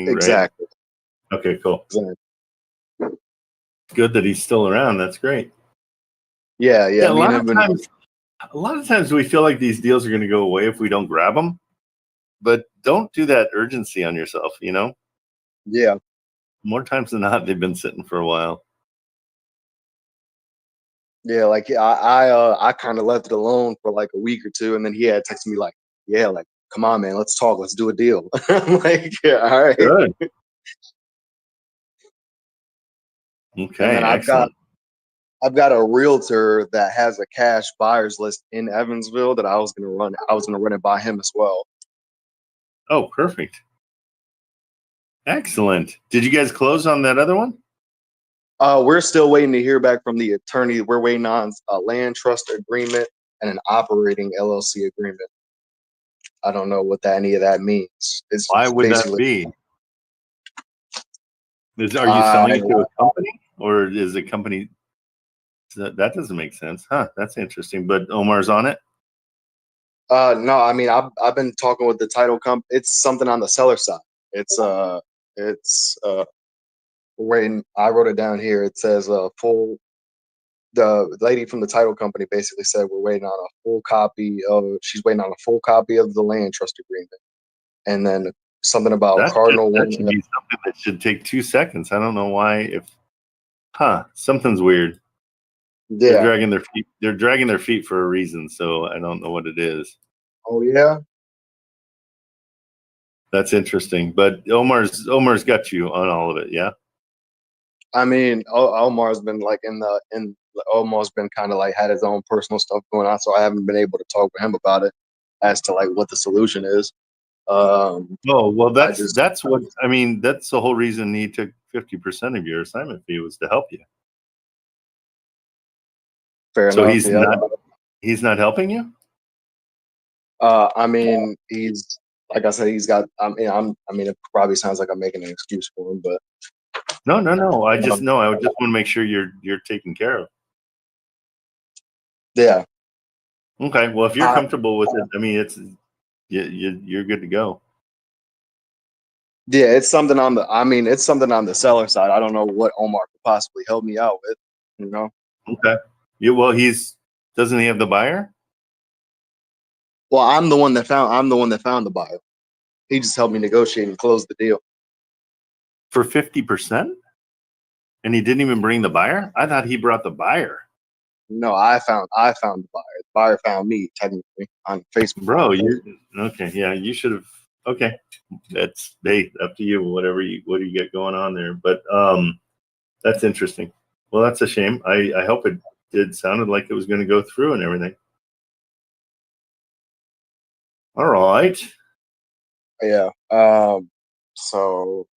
right? Exactly. Okay, cool. Exactly. Good that he's still around. That's great. Yeah. A lot of times we feel like these deals are going to go away if we don't grab them, but don't do that urgency on yourself. Yeah. More times than not, they've been sitting for a while. Yeah, like I kind of left it alone for like a week or two, and then he had texted me like, "Yeah, like come on, man, let's talk, let's do a deal." I'm like, "Yeah, all right." Good. Okay, And then excellent. I've got a realtor that has a cash buyers list in Evansville that I was gonna run it by him as well. Oh, perfect. Excellent. Did you guys close on that other one? We're still waiting to hear back from the attorney. We're waiting on a land trust agreement and an operating LLC agreement. I don't know what any of that means. It's Why would that be? Are you selling it to a company, or is the company? That doesn't make sense, huh? That's interesting. But Omar's on it. No, I mean I've been talking with the title company. It's something on the seller side. It's waiting. I wrote it down here. It says full. The lady from the title company basically said we're waiting on a full copy of. She's waiting on a full copy of the land trust agreement, and then something about That Cardinal. should be something that should take 2 seconds. I don't know why. Something's weird. Yeah. They're dragging their feet. They're dragging their feet for a reason. So I don't know what it is. Oh yeah. That's interesting. But Omar's got you on all of it. Yeah. I mean, Omar's been like Omar's been kind of like had his own personal stuff going on, so I haven't been able to talk with him about it as to like what the solution is. Oh well, that's what I mean. That's the whole reason he took 50% of your assignment fee was to help you. Fair so enough. He's not helping you. I mean, he's like I said, he's got. I mean, it probably sounds like I'm making an excuse for him, but no. I just want to make sure you're taken care of. Yeah. Okay. Well, if you're comfortable with it, I mean, it's you're good to go. Yeah, it's something on the seller side. I don't know what Omar could possibly help me out with, Okay. Yeah. Well, doesn't he have the buyer? Well, I'm the one that found the buyer. He just helped me negotiate and close the deal for 50%, and he didn't even bring the buyer. I thought he brought the buyer. No, I found the buyer. The buyer found me technically on Facebook. Bro, okay? Yeah, you should have. Okay, that's up to you. What do you get going on there? But that's interesting. Well, that's a shame. I hope it sounded like it was going to go through and everything. All right. Yeah. So.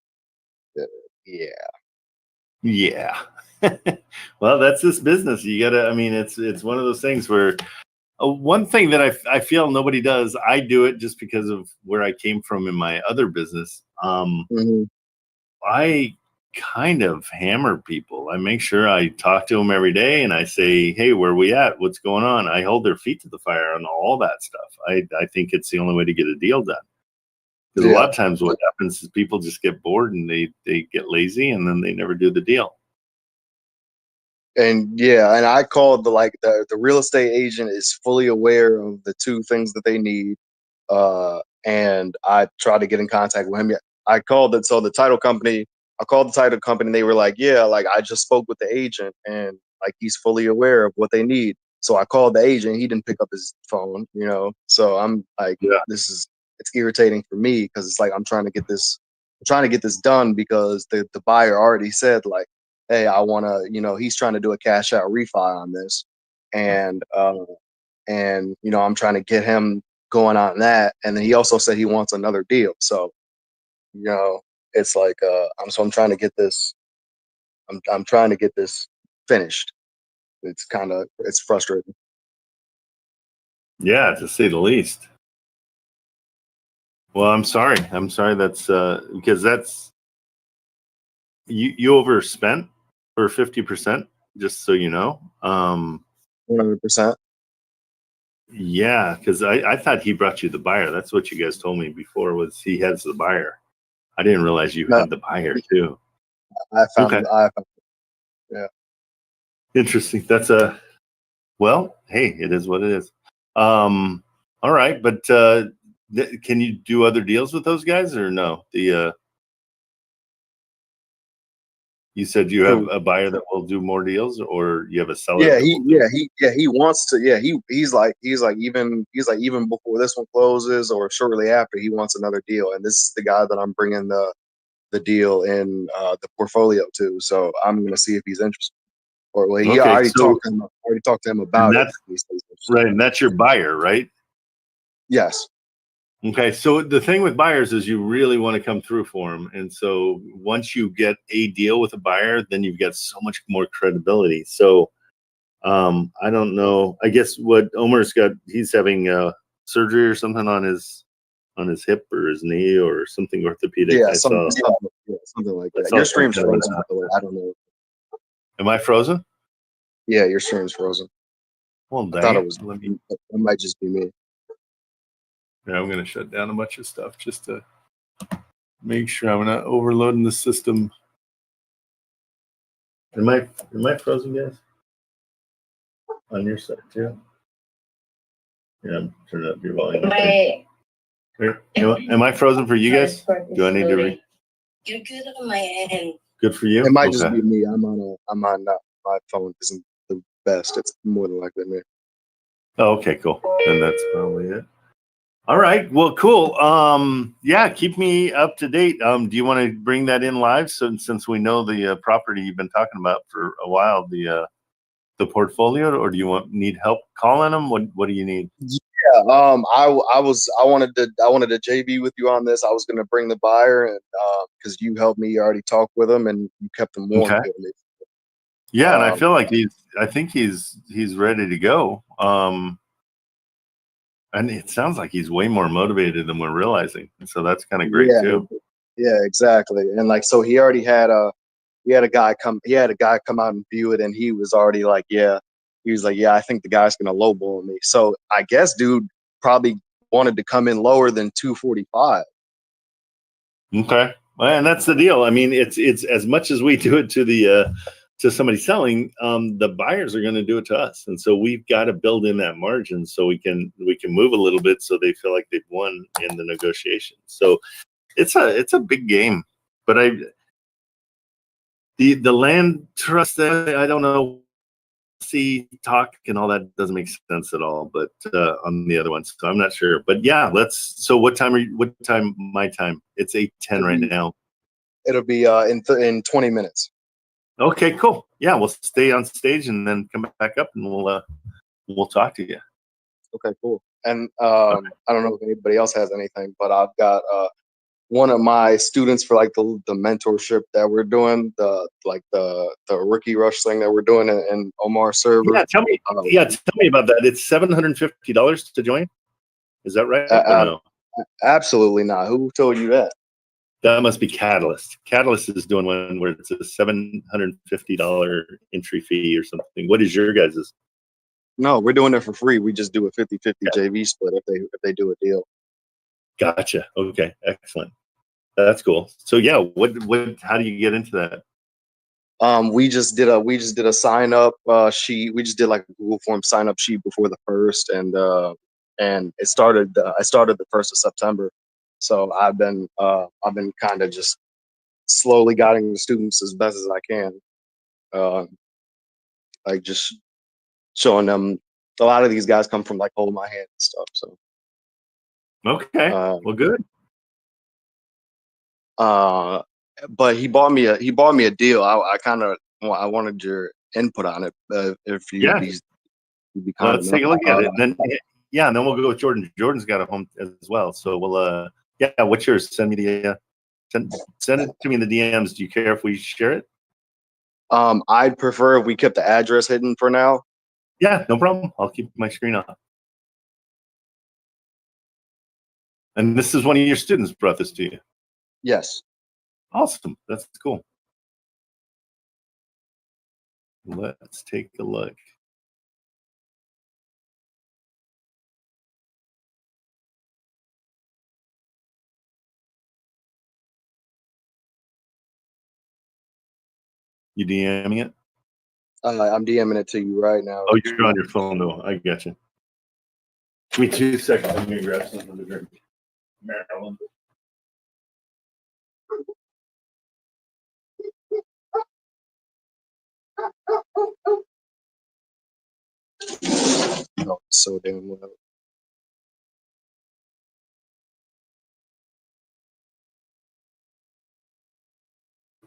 Yeah. Well, that's this business. You gotta. I mean, it's one of those things where. One thing that I feel nobody does, I do it just because of where I came from in my other business. I kind of hammer people. I make sure I talk to them every day and I say, hey, where are we at? What's going on? I hold their feet to the fire on all that stuff. I think it's the only way to get a deal done. Because a lot of times what happens is people just get bored and they get lazy and then they never do the deal. And I called the real estate agent is fully aware of the two things that they need. And I tried to get in contact with him. I called it. So the title company, I called the title company and they were like, yeah, like I just spoke with the agent and like he's fully aware of what they need. So I called the agent. He didn't pick up his phone, So I'm like, it's irritating for me because it's like I'm trying to get this done because the buyer already said like, hey, I want to, he's trying to do a cash out refi on this. And I'm trying to get him going on that. And then he also said he wants another deal. So, it's like, I'm trying to get this, I'm trying to get this finished. It's frustrating. Yeah, to say the least. Well, I'm sorry. That's because that's you overspent for 50%, just so you know. 100%. Yeah, because I thought he brought you the buyer. That's what you guys told me before was he has the buyer. I didn't realize you No, had the buyer too. I Okay. found, I found, yeah. Interesting. That's well, hey, it is what it is. All right, but can you do other deals with those guys or no? You said you have Who? a buyer that will do more deals, or you have a seller Yeah, that will do. he wants to. Yeah, he's like even before this one closes or shortly after, he wants another deal, and this is the guy that I'm bringing the deal in the portfolio to. So I'm gonna see if he's interested. Or well, he Okay, already so talked to him. Already talked to him and about it. that's He says he's interested. right, and that's your buyer, right? Yes. Okay, so the thing with buyers is you really want to come through for them, and so once you get a deal with a buyer, then you've got so much more credibility. So I don't know. I guess what Omar's got, he's having surgery or something on his hip or his knee or something orthopedic. Yeah. I saw. Something like I that. saw Your some stream's kind of frozen, by the way. I don't know. Am I frozen? Yeah, your stream's frozen. Well, I dang thought it it. was. Let me. It might just be me. Yeah, I'm gonna shut down a bunch of stuff just to make sure I'm not overloading the system. Am I frozen, guys? On your side too? Yeah, I'm turning up your volume. Am I frozen for you guys? Do I need to read? You're good on my end. Good for you. It might just Okay. be me. I'm on my phone isn't the best. It's more than likely me. Oh, okay, cool. Then that's probably it. All right. Well, cool. Yeah, keep me up to date. Do you want to bring that in live? So since we know the property you've been talking about for a while, the portfolio, or do you need help calling them? What do you need? Yeah. I wanted to JV with you on this. I was going to bring the buyer and because you helped me, you already talked with him and you kept him warm Okay. for me. Yeah, and I feel like I think he's ready to go. And it sounds like he's way more motivated than we're realizing. So that's kind of great too. Yeah, exactly. And like, so he already had a guy come out and view it, and he was already like, yeah, he was like, yeah, I think the guy's gonna lowball me. So I guess dude probably wanted to come in lower than 245. Okay. Well, and that's the deal. I mean, it's as much as we do it to the to somebody selling, the buyers are going to do it to us, and so we've got to build in that margin so we can move a little bit so they feel like they've won in the negotiation. So it's a big game, but the land trust, I don't know. See, talk and all that doesn't make sense at all. But on the other ones, so I'm not sure. But yeah, let's. So what time are you? What time? My time. It's 8:10 right now. It'll be in 20 minutes. Okay, cool. Yeah, we'll stay on stage and then come back up and we'll talk to you. Okay, cool. And I don't know if anybody else has anything, but I've got one of my students for like the mentorship that we're doing, the rookie rush thing that we're doing in Omar's server. Yeah, tell me about that. It's $750 to join. Is that right or no? Absolutely not. Who told you that? That must be Catalyst. Catalyst is doing one where it's a $750 entry fee or something. What is your guys's? No, we're doing it for free. We just do a 50-50 JV split if they do a deal. Gotcha. Okay, excellent. That's cool. So yeah, what how do you get into that? We just did a sign up sheet. We just did like a Google form sign up sheet before the first, and it started. I started the 1st of September, so I've been kind of just slowly guiding the students as best as I can, like just showing them. A lot of these guys come from like hold my hand and stuff. So Okay, well, good. But he bought me a deal. I wanted your input on it. If you'd be kind Let's take a look at it. Then and then we'll go with Jordan. Jordan's got a home as well. So we'll what's yours? Send me the send it to me in the DMs. Do you care if we share it? I'd prefer if we kept the address hidden for now. Yeah, no problem. I'll keep my screen off. And this is one of your students brought this to you. Yes. Awesome. That's cool. Let's take a look. You DMing it? I'm DMing it to you right now. Oh, you're on your phone though. I got you. Give me 2 seconds. I'm gonna grab something to drink. Maryland. Oh, so damn well.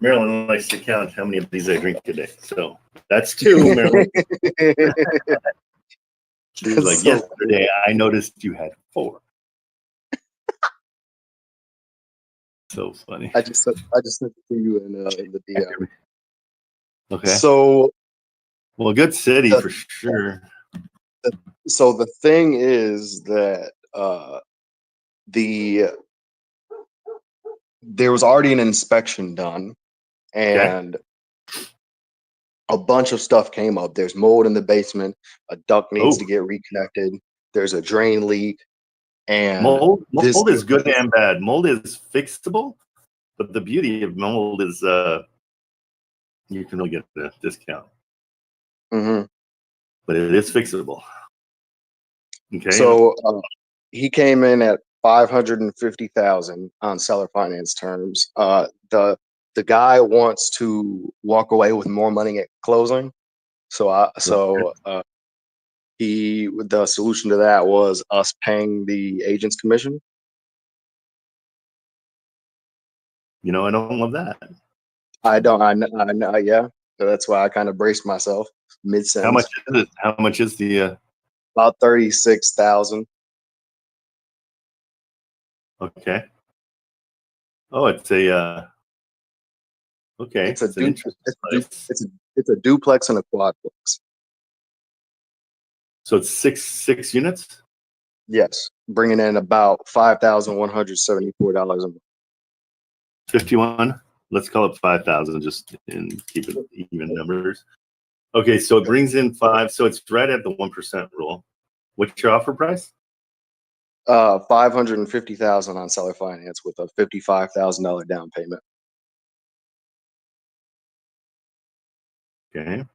Maryland likes to count how many of these I drink today. So that's 2, Maryland. She was like, So yesterday I noticed you had 4. So funny. I just sent it to you in the DM. Okay. So, well, good city for sure. So the thing is that there was already an inspection done, and a bunch of stuff came up. There's mold in the basement. A duct needs to get reconnected. There's a drain leak. And mold is good and bad. Mold is fixable, but the beauty of mold is you can really get a discount. Mm-hmm. But it is fixable. Okay. So he came in at $550,000 on seller finance terms. The guy wants to walk away with more money at closing. The solution to that was us paying the agent's commission. You know, I don't love that. I know, yeah. So that's why I kind of braced myself mid-sentence. How much is it? How much is the about 36,000. Okay. Oh, it's a okay. It's a duplex and a quadplex. So it's six units? Yes. Bringing in about $5,174 a month. 51. Let's call it 5,000 just and keep it even numbers. Okay, so it brings in 5, so it's right at the 1% rule. What's your offer price? $550,000 on seller finance with a $55,000 down payment. Okay.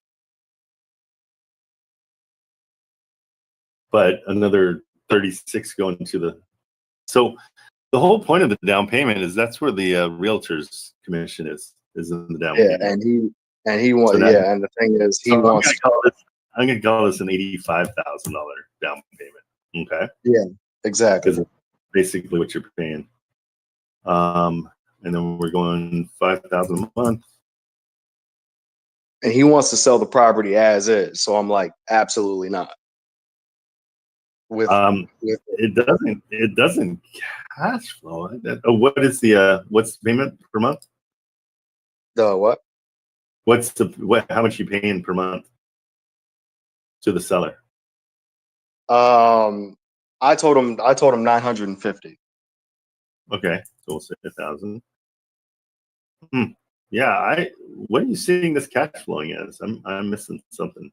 But another 36 going to the. So the whole point of the down payment is that's where the realtor's commission is in the down payment. and he wants. So and the thing is, he wants. I'm going to call this an $85,000 down payment. Okay. Yeah, exactly. Because it's basically what you're paying. And then we're going 5,000 a month. And he wants to sell the property as is. So I'm like, absolutely not. It doesn't cash flow. What is the what's the payment per month? The what? How much you paying per month to the seller? I told him 950. Okay, so we'll say 1,000. Yeah, what are you seeing this cash flowing as? I'm missing something.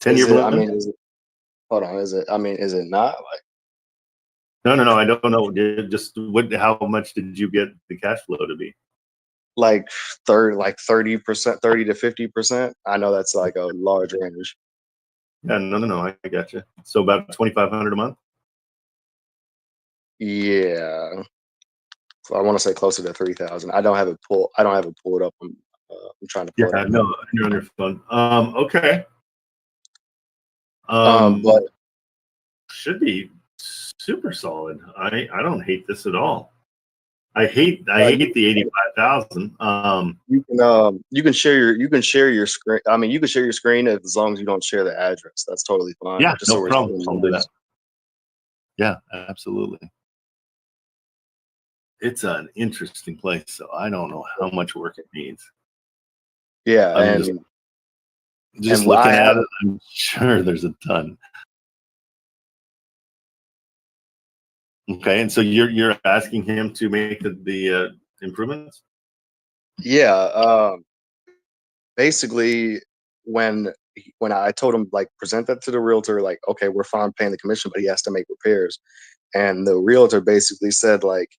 10-year blend? Hold on, is it not like? No, I don't know. Just how much did you get the cash flow to be? Like 30%, 30 to 50%. I know that's like a large range. Yeah, no, I got you. So about 2,500 a month. Yeah, so I want to say closer to 3,000. I don't have it pulled up. I'm trying to pull it up. No, you're on your phone. Okay. But should be super solid. I don't hate this at all. I hate the 85,000. You can share your screen. I mean, you can share your screen as long as you don't share the address. That's totally fine. Yeah, no problem. I'll do that. Yeah, absolutely. It's an interesting place, so I don't know how much work it needs. Yeah, I'm just looking at it, I'm sure there's a ton. Okay, and so you're asking him to make the improvements? Yeah, basically when I told him, like, present that to the realtor, like, okay, we're fine paying the commission, but he has to make repairs. And the realtor basically said, like,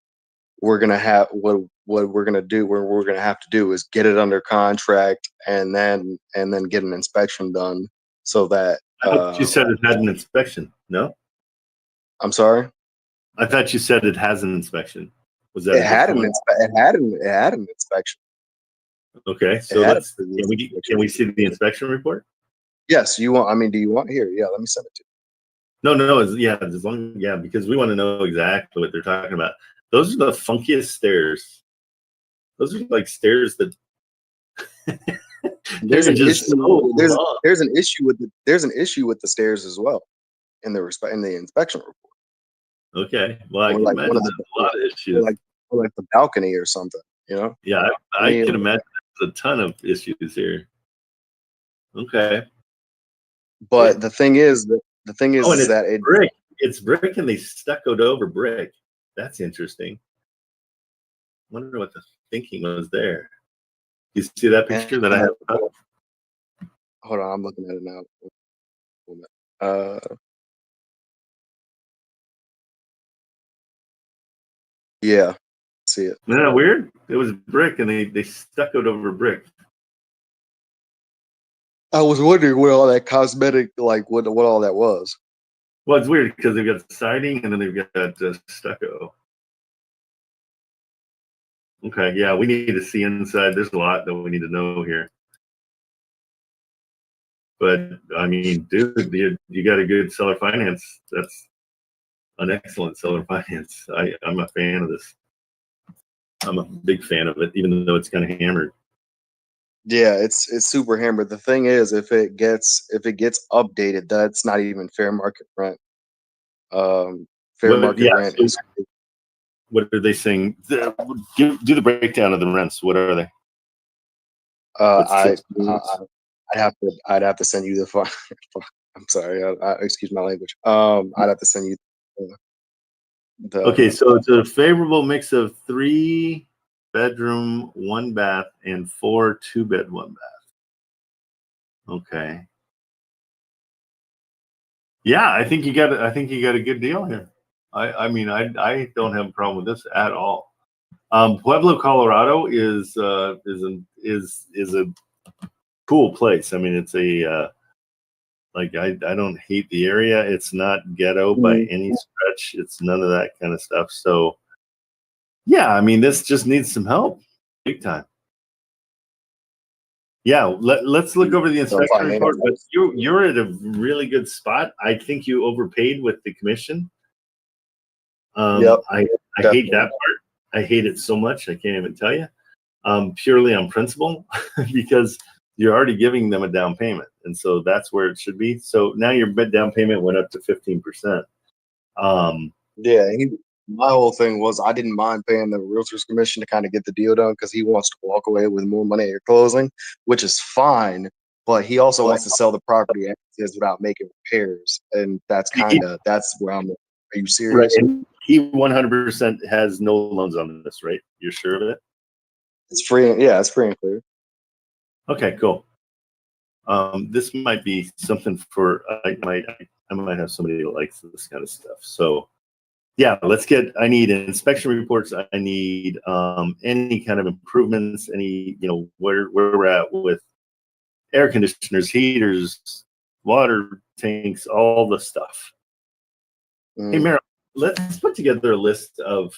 we're gonna have what we're gonna do. What we're gonna have to do is get it under contract and then get an inspection done so that. I thought you said it had an inspection. No, I'm sorry. I thought you said it has an inspection. Was that It had an inspection. Okay, so let's can we see the inspection report? Yes, you want. I mean, do you want here? Yeah, let me send it to you. No, as long because we want to know exactly what they're talking about. Those are the funkiest stairs. Those are like stairs that there's an issue. So there's an issue with the stairs as well in the inspection report. Okay, well, I can imagine a lot of issues, or like the balcony or something. You know? Yeah, I can imagine there's a ton of issues here. Okay, but the thing is that brick. It's brick, and they stuccoed over brick. That's interesting. Wonder what the thinking was there. You see that picture that I have up? Hold on, I'm looking at it now. Yeah, see it. Isn't that weird? It was brick, and they stuccoed over brick. I was wondering what all that cosmetic, like what all that was. Well, it's weird because they've got siding and then they've got stucco. Okay, yeah, we need to see inside. There's a lot that we need to know here. But I mean, dude, you got a good seller finance. That's an excellent seller finance. I'm a fan of this. I'm a big fan of it, even though it's kind of hammered. Yeah, it's super hammered. The thing is, if it gets updated, that's not even fair market rent. Market rent is. What are they saying? Do the breakdown of the rents. What are they? I'd have to send you the. I'm sorry. Excuse my language. I'd have to send you. Okay, so it's a favorable mix of 3 bedroom, 1 bath, and 4 2-bed, 1 bath. Okay. Yeah, I think you got a good deal here. I mean, I don't have a problem with this at all. Pueblo, Colorado is a cool place. I mean, it's a like I don't hate the area. It's not ghetto by any stretch. It's none of that kind of stuff. So yeah, I mean, this just needs some help, big time. Yeah, let's look over the inspection report. But you're at a really good spot. I think you overpaid with the commission. Yep, I hate that part. I hate it so much. I can't even tell you. Purely on principle, because you're already giving them a down payment, and so that's where it should be. So now your down payment went up to 15%. Yeah, my whole thing was I didn't mind paying the realtor's commission to kind of get the deal done because he wants to walk away with more money at closing, which is fine. But he also wants to sell the property as is without making repairs, and that's where I'm. Are you serious? Right. And he 100% has no loans on this, right? You're sure of it? It's free. Yeah, it's free and clear. Okay, cool. This might be something for I might have somebody that likes this kind of stuff. So yeah, I need inspection reports. I need any kind of improvements, any, where we're at with air conditioners, heaters, water tanks, all the stuff. Hey, Meryl, let's put together a list of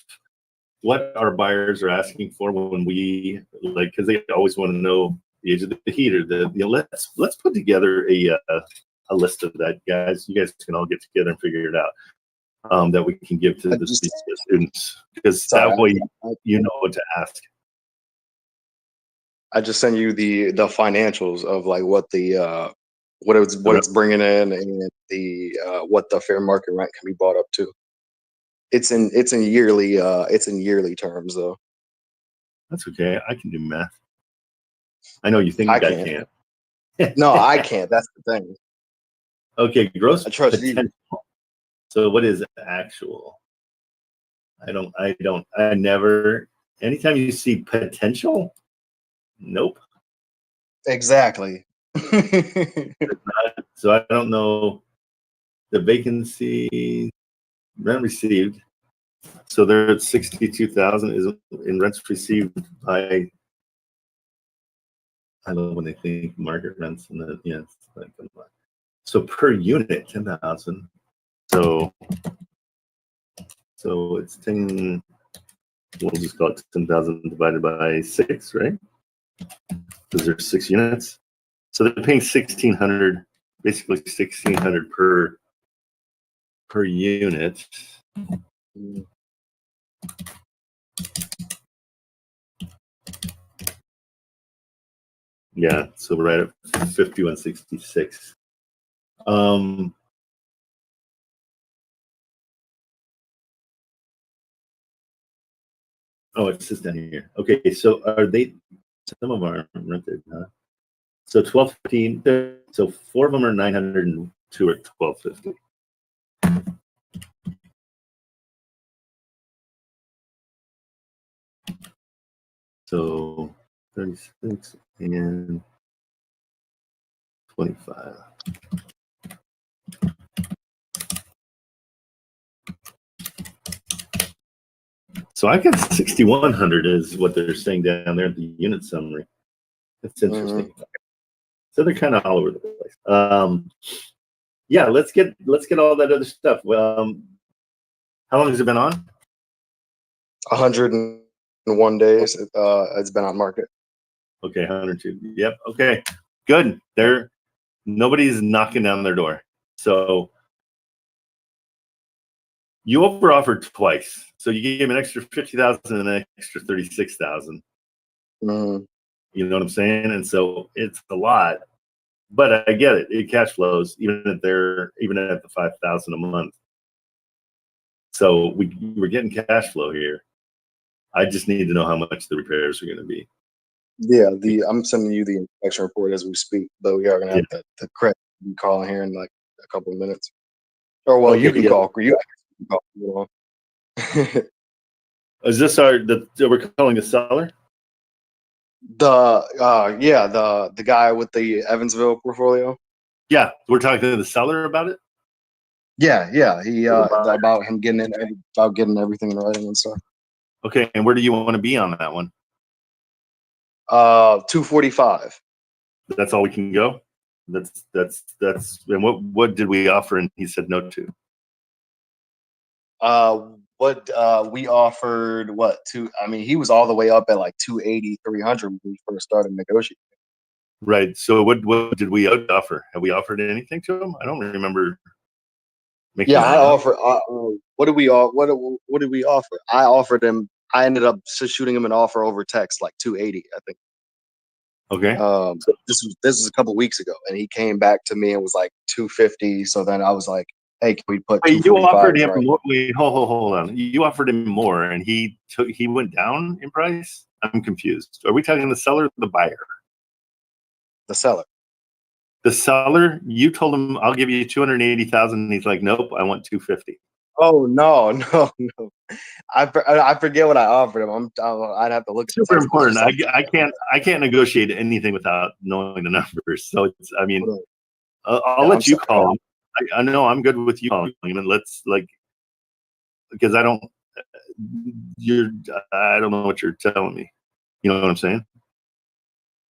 what our buyers are asking for when we because they always want to know the age of the heater. Let's put together a list of that, guys. You guys can all get together and figure it out. That we can give to the students, because that way you know what to ask. I just send you the financials of like what it's bringing in and the what the fair market rent can be bought up to. It's in yearly terms though. That's okay. I can do math. I know you think I can't. No, I can't. That's the thing. Okay, gross I trust potential. you. So what is actual? I never, anytime you see potential, nope. Exactly. So I don't know the vacancy, rent received. So they're at 62,000 is in rents received by. I love when they think market rents and then yeah, it's like, so per unit 10,000. So it's 10. We'll just call it 10,000 divided by 6, right? Because there's 6 units. So they're paying 1,600, basically 1,600 per unit. Yeah, so we're right at 5166. Oh, it's just down here. Okay, so are they? Some of them are rented, huh? So 1215. So 4 of them are 900 and 2 are 1250. So 36 and 25. So I got 6,100 is what they're saying down there at the unit summary. That's interesting. So they're kind of all over the place. Yeah, let's get all that other stuff. How long has it been on? 101 days. It's been on market. Okay, 102. Yep. Okay, good. Nobody's knocking down their door. So you over offered twice. So you gave him an extra 50,000 and an extra 36,000. Mm-hmm. You know what I'm saying? And so it's a lot, but I get it. It cash flows even at the 5,000 a month. So we're getting cash flow here. I just need to know how much the repairs are going to be. Yeah, I'm sending you the inspection report as we speak, but we are going to have the credit call here in like a couple of minutes. Or well, you can call. You can call. Is this we're calling the seller? The guy with the Evansville portfolio. Yeah, we're talking to the seller about it. Yeah. He about him getting everything in writing and stuff. Okay, and where do you want to be on that one? 245. That's all we can go. That's and what did we offer and he said no to? We offered he was all the way up at like 280, 300 when we first started negotiating. Right. So what did we offer? Have we offered anything to him? I don't remember. I offered. What did we offer? I offered him. I ended up shooting him an offer over text, like 280, I think. Okay. So this was a couple weeks ago, and he came back to me and was like 250. So then I was like, "Hey, can we put?" Wait, you offered him right? more. Wait, hold on. You offered him more, and he went down in price. I'm confused. Are we talking the seller or the buyer? The seller. The seller. You told him I'll give you 280,000, and he's like, "Nope, I want 250." Oh no. I forget what I offered him. I'd have to look. Super important. I can't negotiate anything without knowing the numbers. So I'll let you call him. I know I'm good with you calling him, and let's because I don't know what you're telling me. You know what I'm saying?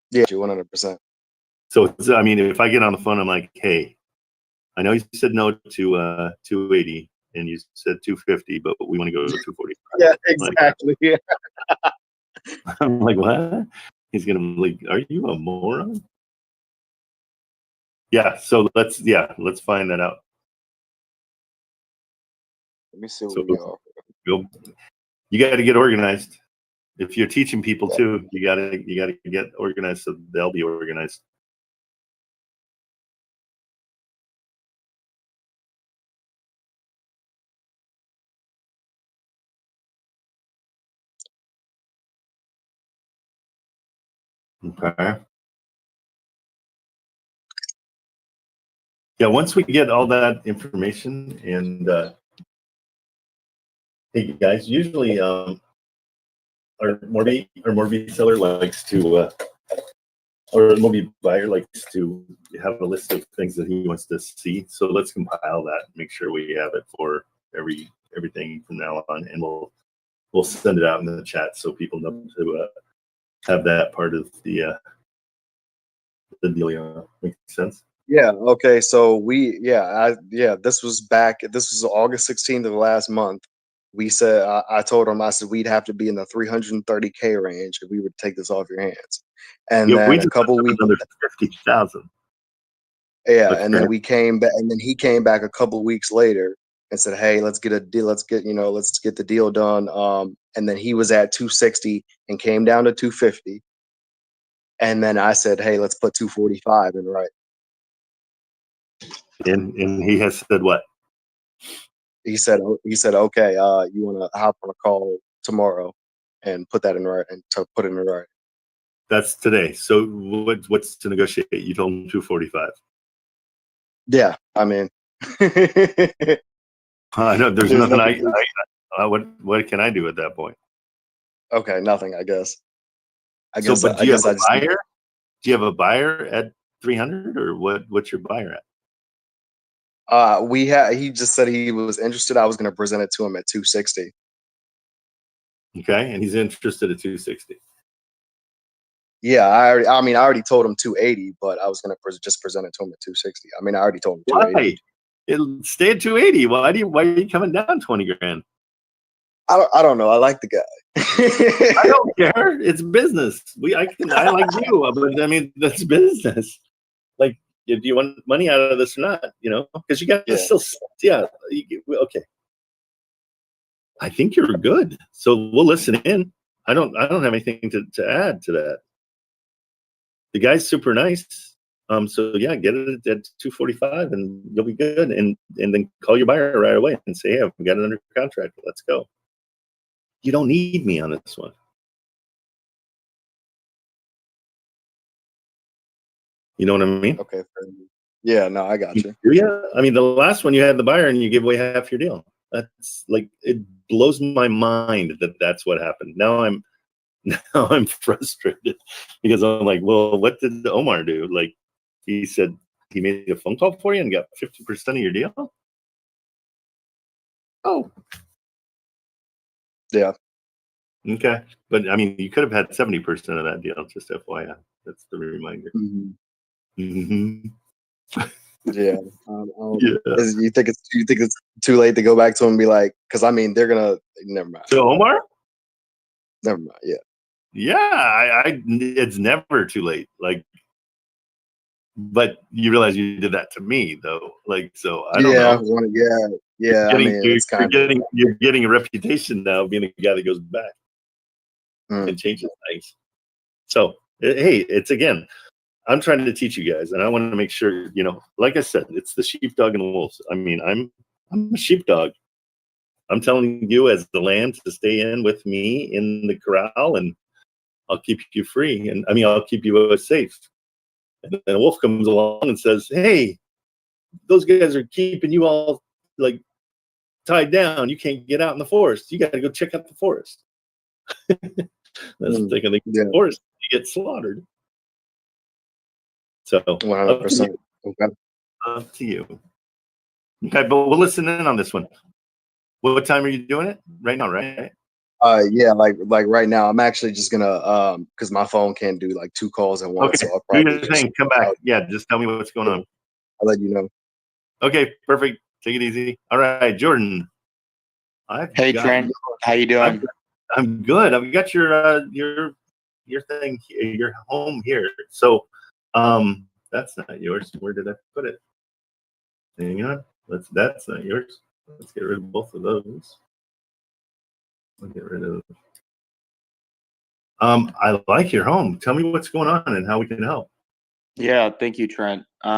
Yeah, 100%. So if I get on the phone, I'm like, hey, I know you said no to 280 and you said 250, but we want to go to 240. Yeah, exactly. Yeah. I'm like, what? He's gonna be like, are you a moron? Yeah. So let's find that out. Let me see what we offer. You got to get organized. If you're teaching people too, you got to get organized so they'll be organized. Okay. Yeah, once we get all that information and hey guys, usually our mortgage seller likes to or mortgage buyer likes to have a list of things that he wants to see. So let's compile that and make sure we have it for every everything from now on, and we'll send it out in the chat so people know to have that part of the deal. Makes sense. Yeah. Okay. So this was August 16th of last month. We said, I told him, I said, we'd have to be in the 330K range if we would take this off your hands. And Yeah, we then a just couple weeks, another 50,000. yeah. That's And fair. then we came back, and then he came back a couple weeks later and said, hey, let's get a deal. Let's get the deal done. And then he was at 260 and came down to 250. And then I said, hey, let's put 245 in, right? And he has said what? He said, okay, you want to hop on a call tomorrow and put that in right and to put it in right. That's today. So what's to negotiate? You told him 245. Yeah, I mean, I know there's There's nothing. nothing. What can I do at that point? Okay, nothing. I guess. But do you have a buyer? Do you have a buyer at 300, or what's your buyer at? He just said he was interested. I was going to present it to him at 260. Okay, and he's interested at 260. Yeah, I already told him 280, but I was going to just present it to him at 260. I mean, I already told him 280. It'll stay at 280. Why are you coming down 20 grand? I don't know. I like the guy. I don't care. It's business. I like you, but I mean, that's business. Like, do you want money out of this or not? Because you got to still, okay. I think you're good. So we'll listen in. I don't have anything to add to that. The guy's super nice. So yeah, get it at 245 and you'll be good. And then call your buyer right away and say, hey, I've got it under contract. Let's go. You don't need me on this one. You know what I mean? Okay. Yeah, no, I got you. Yeah. I mean, the last one you had the buyer and you give away half your deal. That's like, it blows my mind that that's what happened. Now I'm frustrated because I'm like, well, what did Omar do? Like, he said he made a phone call for you and got 50% of your deal. Oh, yeah. Okay, but I mean, you could have had 70% of that deal. Just FYI, that's the reminder. Yeah. Yeah. You think it's too late to go back to him and be like, because I mean, they're gonna never mind. So Omar? Never mind. Yeah. Yeah, it's never too late. Like, but you realize you did that to me, though. Like, so I don't know. Yeah. It's kind of you're getting a reputation now of being a guy that goes back and changes things. So hey, it's again, I'm trying to teach you guys, and I want to make sure, like I said, it's the sheepdog and the wolves. I mean, I'm a sheepdog. I'm telling you as the lamb to stay in with me in the corral, and I'll keep you free, and I'll keep you safe. And then a wolf comes along and says, hey, those guys are keeping you all like tied down. You can't get out in the forest. You got to go check out the forest. That's thinking the forest, you get slaughtered. So 100%. Okay. Up to you. Okay, but we'll listen in on this one. What time are you doing it? Right now, right? Yeah, like right now, I'm actually just gonna because my phone can't do like 2 calls at once. Okay, So I'll probably do your thing. Come back. Yeah, just tell me what's going on. I'll let you know. Okay, perfect. Take it easy. All right, Jordan. Hey, Trent. How you doing? I'm good. I've got your thing, your home here. So, that's not yours. Where did I put it? Hang on. That's not yours. Let's get rid of both of those. I'll get rid of. I like your home. Tell me what's going on and how we can help. Yeah, thank you, Trent. So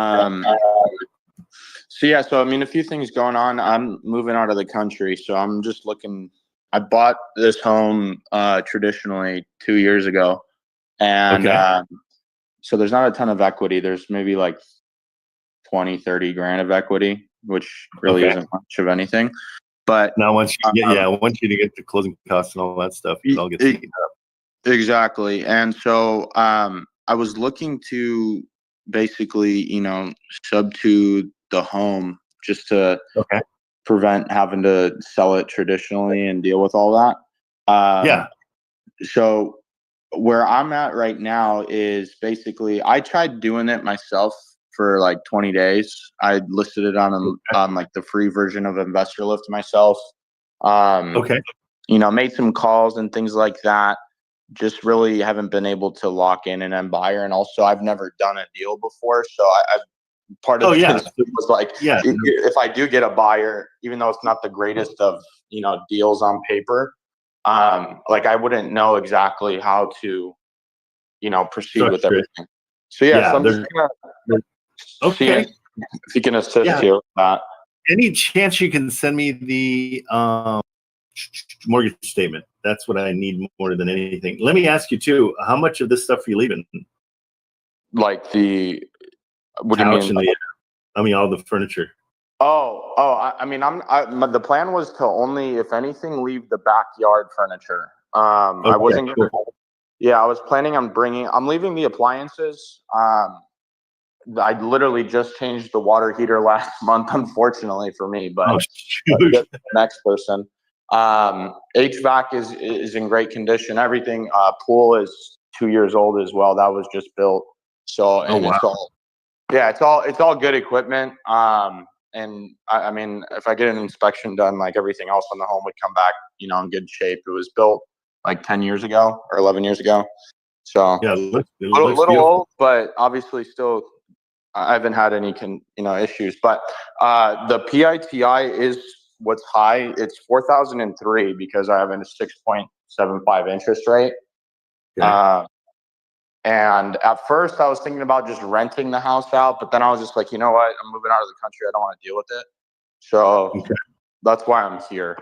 a few things going on. I'm moving out of the country, so I'm just looking. I bought this home traditionally 2 years ago, and so there's not a ton of equity. There's maybe like 20-30 grand of equity, which really isn't much of anything. But now once you to get the closing costs and all that stuff, it all gets eaten up. Exactly. And so I was looking to basically, sub to the home just to prevent having to sell it traditionally and deal with all that. Yeah. So where I'm at right now is basically I tried doing it myself for like 20 days. I listed it on like the free version of Investor Lift myself. Okay. You know, made some calls and things like that. Just really haven't been able to lock in an end buyer. And also I've never done a deal before. So I part of Oh, the yeah. was like, Yeah. if I do get a buyer, even though it's not the greatest of, you know, deals on paper, like I wouldn't know exactly how to, you know, proceed with everything. So yeah, so I'm just gonna see okay. if you can assist here with that. Any chance you can send me the mortgage statement? That's what I need more than anything. Let me ask you too, how much of this stuff are you leaving? Like the, what do you mean? I mean, all the furniture. I mean, the plan was to only, if anything, leave the backyard furniture. I wasn't gonna, I was planning on I'm leaving the appliances. I literally just changed the water heater last month, unfortunately for me, but the next person. HVAC is in great condition. Everything, pool is 2 years old as well. That was just built. So, and it's all good equipment. And I mean, if I get an inspection done, like everything else on the home would come back, you know, in good shape. It was built like 10 years ago or 11 years ago. So yeah, a little old, but obviously still, I haven't had any issues. But the PITI is what's high. It's 4,003 because I have a 6.75 interest rate. Okay. And at first I was thinking about just renting the house out, but then I was just like, you know what? I'm moving out of the country. I don't want to deal with it. So that's why I'm here.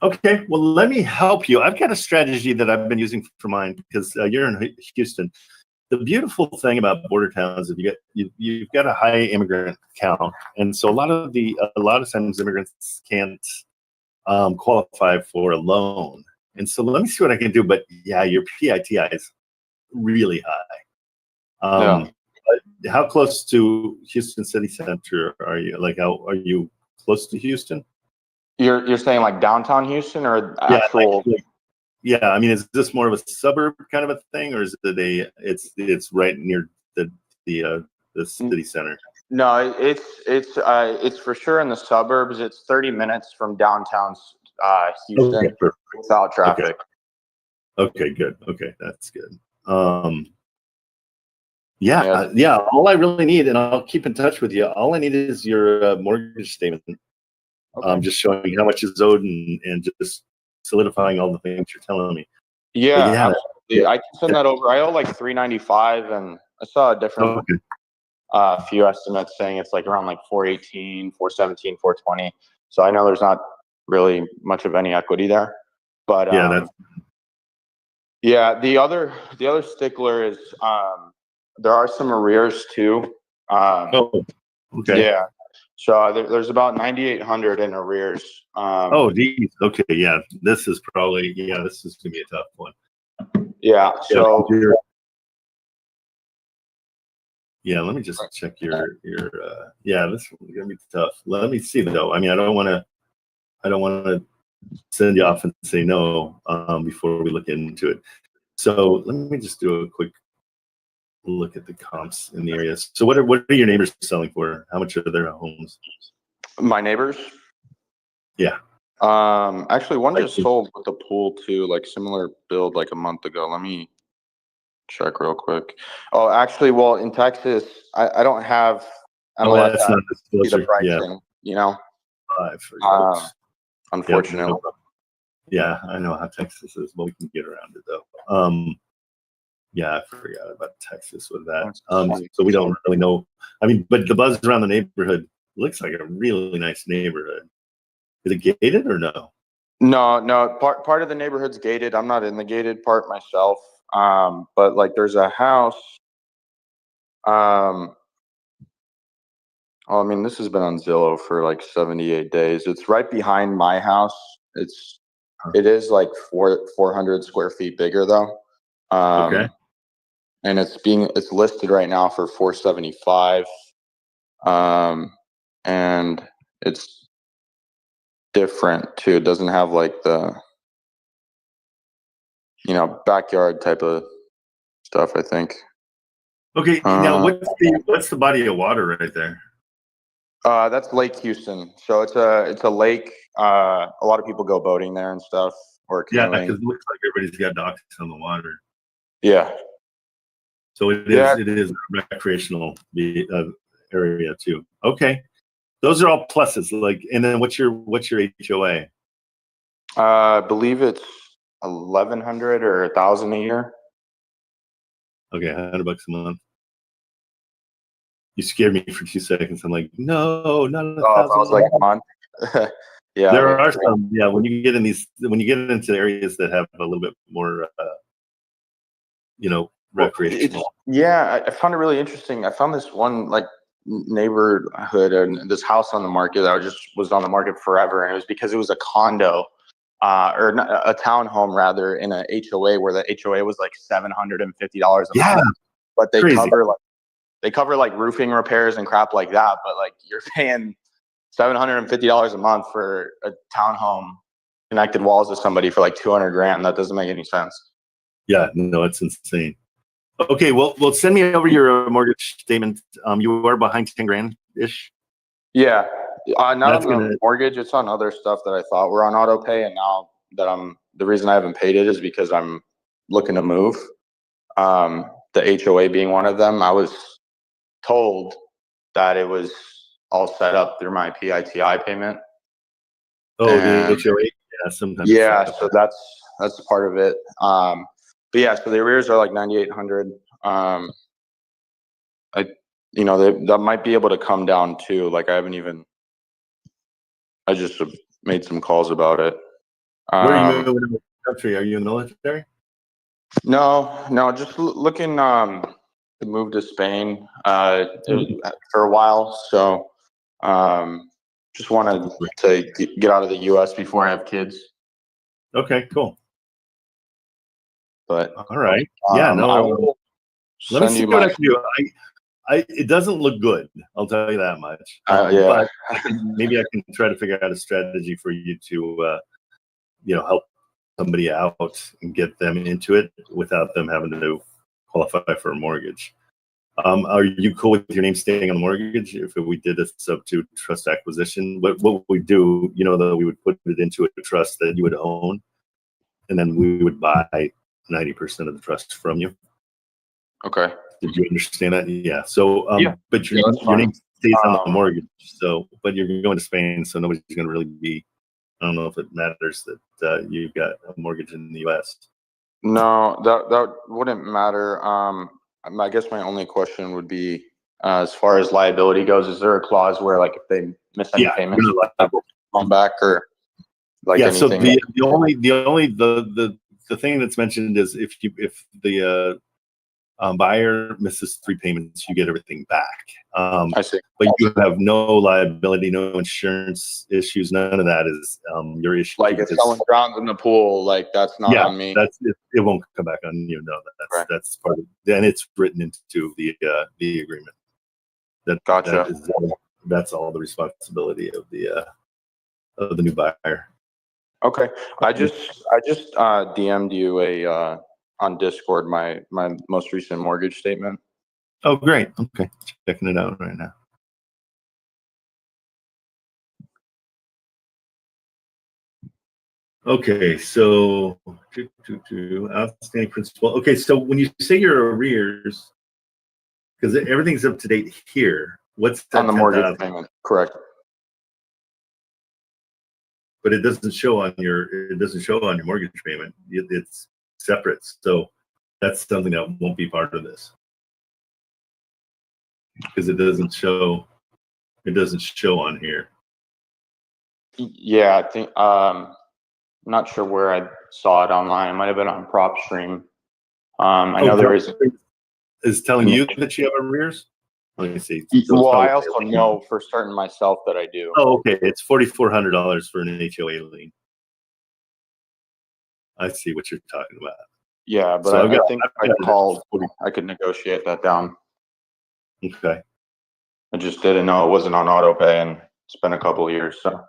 Okay. Well, let me help you. I've got a strategy that I've been using for mine because you're in Houston. The beautiful thing about border towns is you've got a high immigrant count, and so a lot of times immigrants can't qualify for a loan. And so let me see what I can do. But yeah, your PITI is really high. But how close to Houston City Center are you? Like, how are you close to Houston? You're saying like downtown Houston or actual? Yeah, I mean, is this more of a suburb kind of a thing, or is it it's right near the city center? No, it's for sure in the suburbs. It's 30 minutes from downtown Houston without traffic. Okay, good. Okay, that's good. Yeah. All I really need, and I'll keep in touch with you. All I need is your mortgage statement. Just showing how much is owed and just solidifying all the things you're telling me. Yeah, I can send that over. I owe like $395, and I saw a different few estimates saying it's like around like 418, 417, 420. So I know there's not really much of any equity there, but the other stickler is there are some arrears too. Yeah. So there's about 9,800 in arrears. Geez. Okay. Yeah. This is gonna be a tough one. Yeah. So. Yeah. Let me just check your. This one's gonna be tough. Let me see though. I mean, I don't want to send you off and say no before we look into it. So let me just do a quick look at the comps in the area. So what are your neighbors selling for? How much are their homes? My neighbors? Yeah. Actually one just sold with the pool too, like similar build like a month ago. Let me check real quick. Oh, actually, well, in Texas, I don't have MLS to see the pricing, you know? Unfortunately. Yeah, I know how Texas is, but we can get around it though. Yeah, I forgot about Texas with that. So we don't really know. I mean, but the buzz around the neighborhood looks like a really nice neighborhood. Is it gated or no? No. Part of the neighborhood's gated. I'm not in the gated part myself. But like there's a house. I mean, this has been on Zillow for like 78 days. It's right behind my house. It is like 400 square feet bigger though. And it's listed right now for 475. And it's different too. It doesn't have like the, backyard type of stuff, I think. Okay, now what's the body of water right there? That's Lake Houston. So it's a lake. A lot of people go boating there and stuff, or canoeing. Yeah, because it looks like everybody's got docks on the water. Yeah. So it is a recreational area too. Okay, those are all pluses. Like, and then what's your HOA? I believe it's 1,100 or 1,000 a year. Okay, $100 a month. You scared me for 2 seconds. I'm like, no, not 1,000. I was like a month. Yeah, there are some. Yeah, when you get into areas that have a little bit more, recreational. I found it really interesting. I found this one like neighborhood and this house on the market that was on the market forever, and it was because it was a condo, or a townhome rather, in a HOA where the HOA was like $750 a month. But they cover like roofing repairs and crap like that. But like you're paying $750 a month for a townhome connected walls to somebody for like $200,000. That doesn't make any sense. Yeah, no, it's insane. Okay, well, send me over your mortgage statement. You are behind 10 grand ish. Yeah, not on the mortgage. It's on other stuff that I thought were on auto pay, and now that the reason I haven't paid it is because I'm looking to move. The HOA being one of them. I was told that it was all set up through my PITI payment. Oh, the HOA. Yeah, sometimes. Yeah, so that's part of it. But yeah, so the arrears are like 9,800. That might be able to come down too. Like I just made some calls about it. Where are you moving in the country? Are you in the military? No, just looking to move to Spain for a while. So just wanted to get out of the US before I have kids. Okay, cool. But all right, yeah, no. Let me see what I can do. It doesn't look good. I'll tell you that much. Yeah. But maybe I can try to figure out a strategy for you to, help somebody out and get them into it without them having to qualify for a mortgage. Are you cool with your name staying on the mortgage? If we did a sub-2 trust acquisition, what we do, though, we would put it into a trust that you would own, and then we would buy 90% of the trust from you. Okay. Did you understand that? Yeah. So, but your name stays on the mortgage. So, but you're going to Spain, so nobody's going to really be. I don't know if it matters that you've got a mortgage in the U.S. No, that wouldn't matter. I guess my only question would be, as far as liability goes, is there a clause where, like, if they miss any payments, come back or like anything? So the thing that's mentioned is if the buyer misses 3 payments, you get everything back. I see. But you have no liability, no insurance issues. None of that is your issue. Like if someone drowns in the pool, like that's not on me. It won't come back on you. No, that's part of it. And it's written into the agreement. Gotcha. That's all the responsibility of the new buyer. Okay. I just DM'd you on Discord my most recent mortgage statement. Oh, great. Okay, checking it out right now. Okay, so outstanding principal. Okay, so when you say your arrears, because everything's up to date here, what's that on the mortgage payment? Correct. But it doesn't show on your mortgage payment. It's separate, so that's something that won't be part of this because it doesn't show on here. Yeah, I think I'm not sure where I saw it online. It might have been on PropStream. I know there is telling you that you have arrears. Let me see. Well, I also know for certain myself that I do. Oh, okay. It's $4,400 for an HOA lien. I see what you're talking about. Yeah, but so I think I called. I could negotiate that down. Okay. I just didn't know it wasn't on auto pay, and it's been a couple of years. So.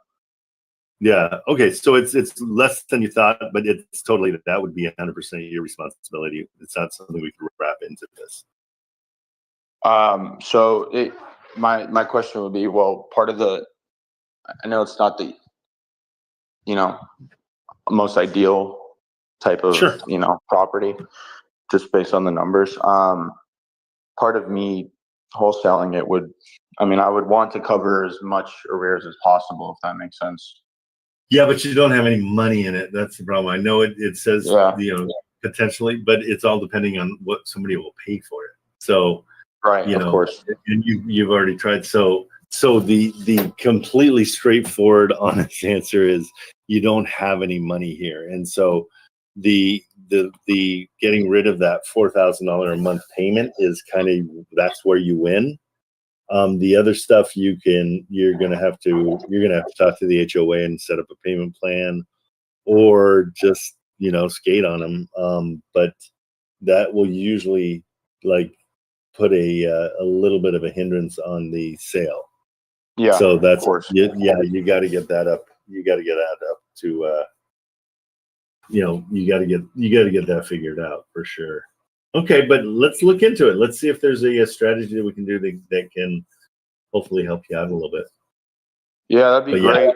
Yeah. Okay. So it's less than you thought, but it's totally, that would be 100% your responsibility. It's not something we could wrap into this. So my question would be, well, part of I know it's not the, most ideal type of, Sure. property, just based on the numbers. Part of me wholesaling it I would want to cover as much arrears as possible, if that makes sense. Yeah, but you don't have any money in it. That's the problem. I know it says, potentially, but it's all depending on what somebody will pay for it. So, right, of course. And you've already tried. So the completely straightforward, honest answer is you don't have any money here. And so the getting rid of that $4,000 a month payment is that's where you win. The other stuff you're gonna have to talk to the HOA and set up a payment plan, or just skate on them. But that will usually put a little bit of a hindrance on the sale. Yeah. So that's, of course. you got to get that up. You got to get that up to you got to get that figured out for sure. Okay, but let's look into it. Let's see if there's a strategy that we can do that can hopefully help you out a little bit. Yeah, that'd be great.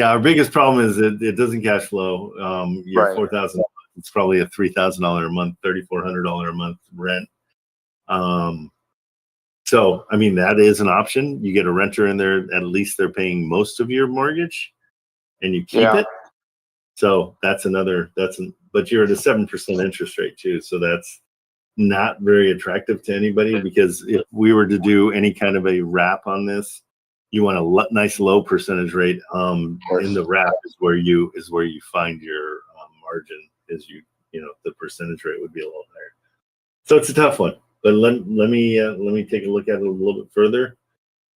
Our biggest problem is it doesn't cash flow. Your Right. $4,000, it's probably a $3,000 a month, $3,400 a month rent. So I mean, that is an option. You get a renter in there, at least they're paying most of your mortgage, and you keep it. So but you're at a 7% interest rate too. So that's not very attractive to anybody, because if we were to do any kind of a wrap on this, you want a nice low percentage rate. In the wrap is where you find your margin, is the percentage rate would be a little higher. So it's a tough one, but let me take a look at it a little bit further,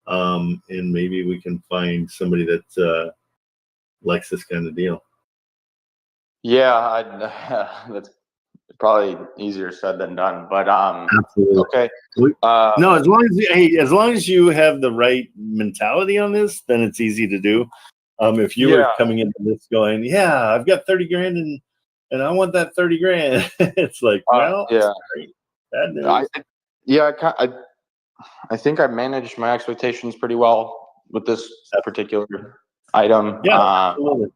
and maybe we can find somebody that likes this kind of deal. Yeah, that's probably easier said than done, but Absolutely. okay. No, as long as you have the right mentality on this, then it's easy to do. If you were coming into this going, I've got 30 grand and I want that 30 grand, it's like, sorry, bad news. I think I managed my expectations pretty well with this particular item. Absolutely.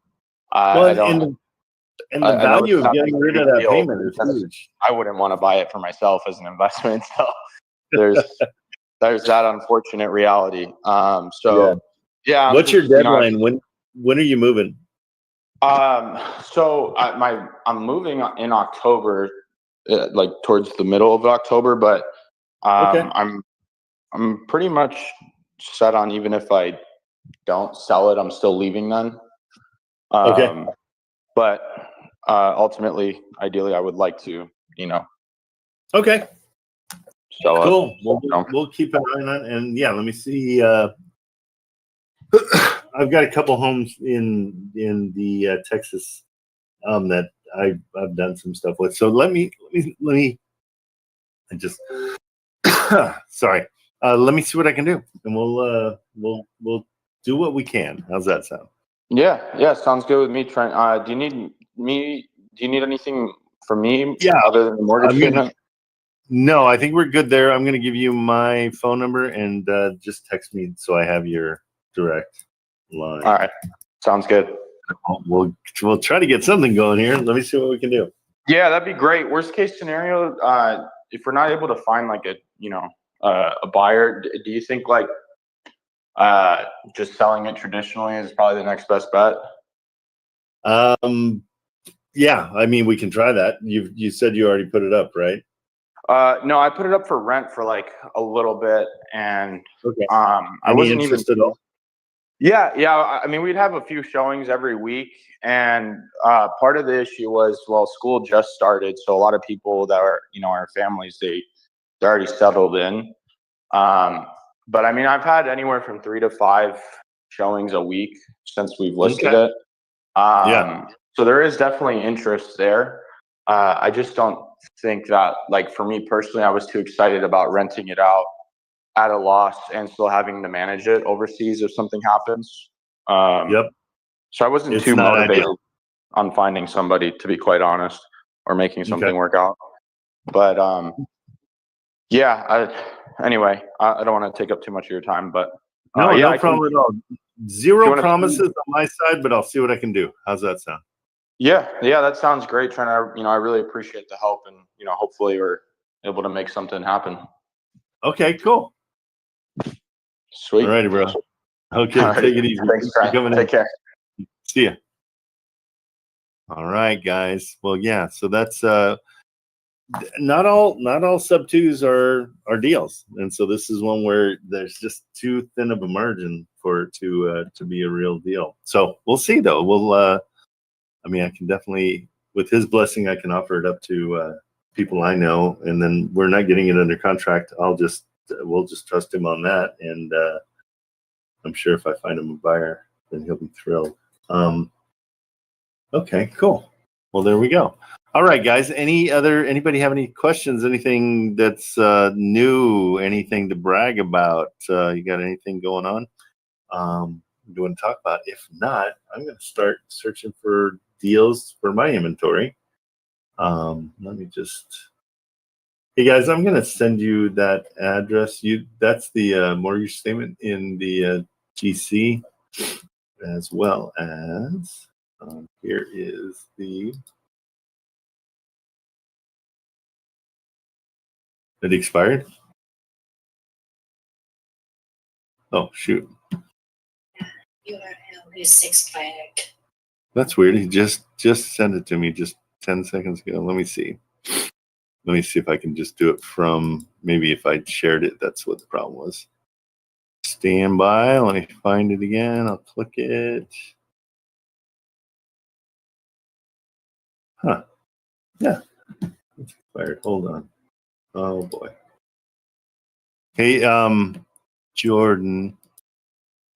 And the value of getting rid of that payment is huge. I wouldn't want to buy it for myself as an investment. So there's that unfortunate reality. What's your deadline? When are you moving? So I'm moving in October, towards the middle of October, but I'm pretty much set on, even if I don't sell it, I'm still leaving then. But ultimately, ideally, I would like to, Okay. So cool. We'll keep an eye on it. And let me see. I've got a couple homes in the Texas that I've done some stuff with. So let me just sorry. Let me see what I can do, and we'll do what we can. How's that sound? Yeah, sounds good with me, Trent. Do you need anything from me? Other than the mortgage payment? No, I think we're good there. I'm going to give you my phone number, and just text me so I have your direct line. All right, sounds good. We'll try to get something going here. Let me see what we can do. Yeah, that'd be great. Worst case scenario, if we're not able to find a buyer, do you think just selling it traditionally is probably the next best bet? Yeah, I mean, we can try that. You said you already put it up, right? No, I put it up for rent for a little bit, and I wasn't even at all. Yeah. I mean, we'd have a few showings every week, and part of the issue was, school just started, so a lot of people that are, our families, they're already settled in. But I mean, I've had anywhere from 3 to 5 showings a week since we've listed it. So there is definitely interest there. I just don't think that, for me personally, I was too excited about renting it out at a loss and still having to manage it overseas if something happens. Yep. So I wasn't It's too not motivated ideal. on finding somebody, to be quite honest, or making something Okay. work out. But yeah, anyway, I don't want to take up too much of your time, but No, yeah, no problem at all. Zero wanna- promises on my side, but I'll see what I can do. How's that sound? Yeah, that sounds great, Trent. I really appreciate the help, and hopefully we're able to make something happen. Okay, cool. Sweet. All righty, bro. Okay, All right. take it easy. Thanks, Trent. Take care. See ya. All right, guys. Well, yeah. So that's not all sub twos are deals, and so this is one where there's just too thin of a margin for it to be a real deal. So we'll see, though. We'll I mean, I can definitely, with his blessing, I can offer it up to people I know, and then we're not getting it under contract. We'll just trust him on that, and I'm sure if I find him a buyer, then he'll be thrilled. Okay, cool. Well, there we go. All right, guys. Anybody have any questions? Anything that's new? Anything to brag about? You got anything going on? You want to talk about? If not, I'm going to start searching for deals for my inventory. Let me just. Hey guys, I'm going to send you that address. That's the mortgage statement in the GC, as well as here is the. It expired? Oh, shoot. Your account is expired. That's weird. He just sent it to me just 10 seconds ago. Let me see. Let me see if I can just do it from, maybe if I shared it, that's what the problem was. Stand by. Let me find it again. I'll click it. Huh. Yeah. It's expired. Hold on. Oh, boy. Hey, Jordan,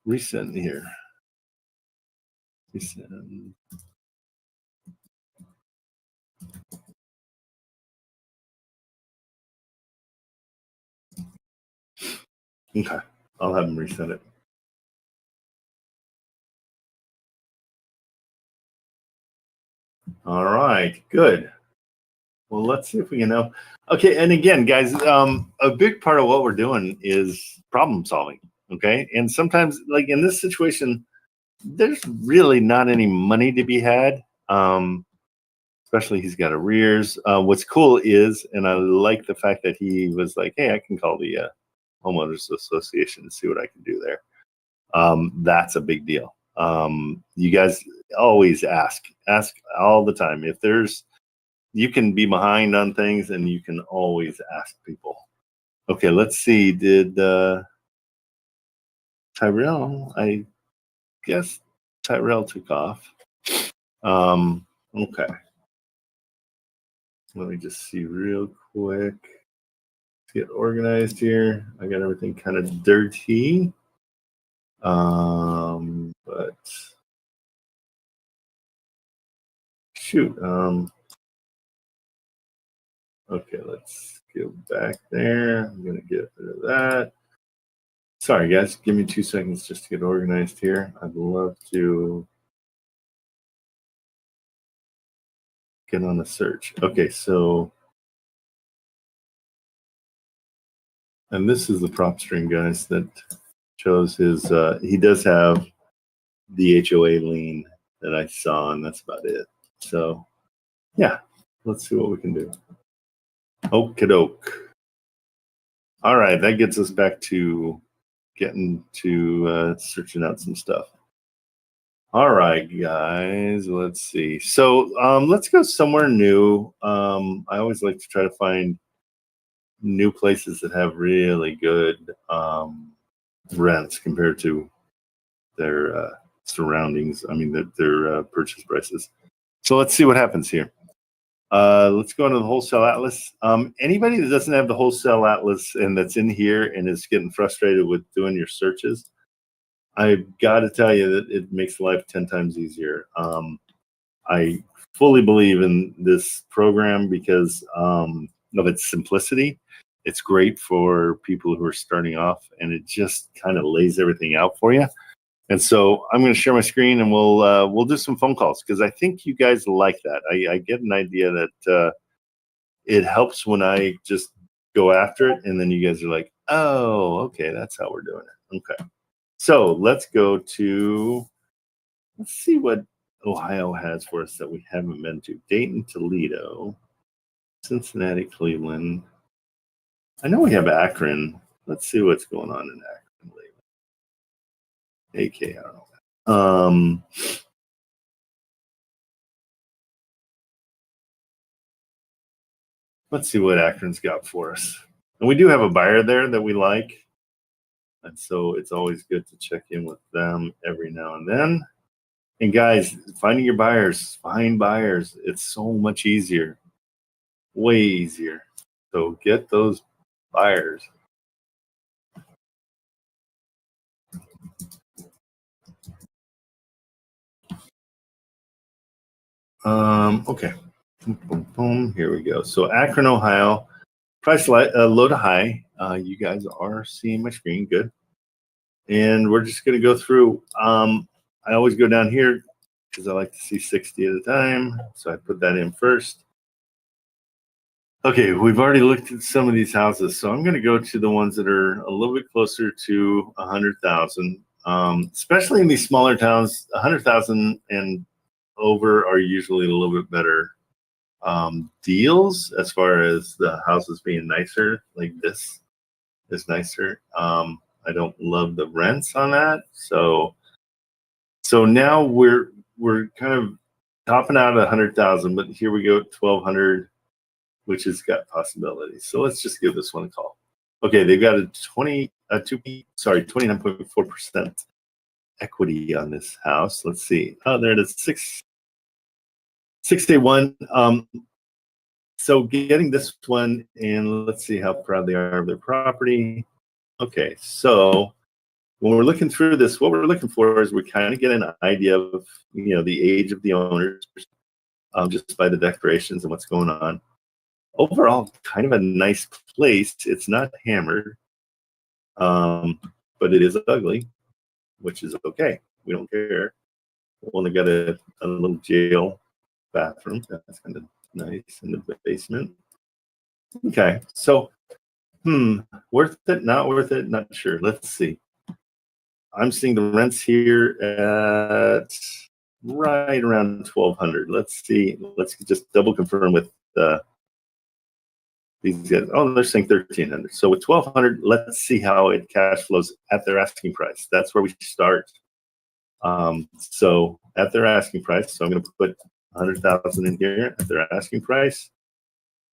resend here. Resend. Okay. I'll have him resend it. All right. Good. Well, let's see if we can know. Okay, and again, guys, a big part of what we're doing is problem solving. Okay, and sometimes, like in this situation, there's really not any money to be had. Especially he's got arrears. What's cool is, and I like the fact that he was like, "Hey, I can call the homeowners association and see what I can do there." That's a big deal. You guys always ask all the time if there's. You can be behind on things, and you can always ask people. Okay, let's see. Did Tyrell? I guess Tyrell took off. Okay. Let me just see real quick. Let's get organized here. I got everything kind of dirty. But shoot. Okay, let's go back there. I'm gonna get rid of that. Sorry, guys. Give me 2 seconds just to get organized here. I'd love to get on the search. Okay, so, and this is the PropStream, guys, that shows his, he does have the HOA lien that I saw, and that's about it. So, yeah, let's see what we can do. Okie doke. All right, that gets us back to getting to searching out some stuff. All right, guys, let's see. So let's go somewhere new. I always like to try to find new places that have really good rents compared to their surroundings. I mean, their purchase prices. So let's see what happens here. Let's go into the Wholesale Atlas. Anybody that doesn't have the Wholesale Atlas and that's in here and is getting frustrated with doing your searches, I've got to tell you that it makes life 10 times easier. I fully believe in this program because of its simplicity. It's great for people who are starting off, and it just kind of lays everything out for you. And so I'm going to share my screen, and we'll do some phone calls, because I think you guys like that. I get an idea that it helps when I just go after it, and then you guys are like, oh, okay, that's how we're doing it. Okay. So let's go to, let's see what Ohio has for us that we haven't been to. Dayton, Toledo, Cincinnati, Cleveland. I know we have Akron. Let's see what's going on in Akron. AK, I don't know. Let's see what Akron's got for us. And we do have a buyer there that we like. And so it's always good to check in with them every now and then. And guys, finding your buyers, find buyers. It's so much easier, way easier. So get those buyers. Okay. Boom, boom, boom. Here we go. So Akron, Ohio, price low to high. You guys are seeing my screen. Good. And we're just going to go through. I always go down here because I like to see 60 at a time. So I put that in first. Okay, we've already looked at some of these houses. So I'm going to go to the ones that are a little bit closer to 100,000. Especially in these smaller towns, 100,000 and over are usually a little bit better deals as far as the houses being nicer. Like this is nicer. I don't love the rents on that. So now we're kind of topping out at 100,000, but here we go at 1,200, which has got possibilities. So let's just give this one a call. Okay, they've got a 29.4% equity on this house. Let's see. Oh, there it is. 681. So getting this one, and let's see how proud they are of their property. Okay, so when we're looking through this, what we're looking for is we kind of get an idea of, the age of the owners, just by the decorations and what's going on. Overall, kind of a nice place. It's not hammered, but it is ugly, which is okay. We don't care. We only got a little jail bathroom. That's kind of nice in the basement. Okay, so worth it, not worth it, not sure. Let's see. I'm seeing the rents here at right around 1,200. Let's see. Let's just double confirm with these guys. Oh, they're saying 1,300. So with 1,200, let's see how it cash flows at their asking price. That's where we start. So at their asking price, so I'm going to put 100,000 in here at their asking price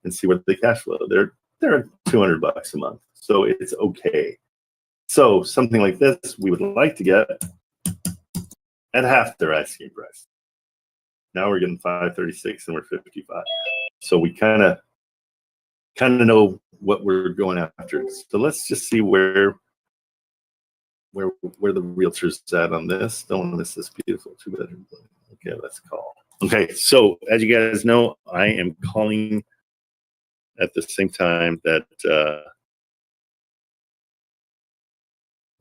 and see what they cash flow. They're $200 a month, so it's okay. So something like this, we would like to get at half their asking price. Now we're getting 536 and we're 55. So we kind of know what we're going after. So let's just see where the realtor's at on this. Don't want to miss this beautiful 2-bedroom building. Okay, let's call. Okay, so as you guys know, I am calling at the same time that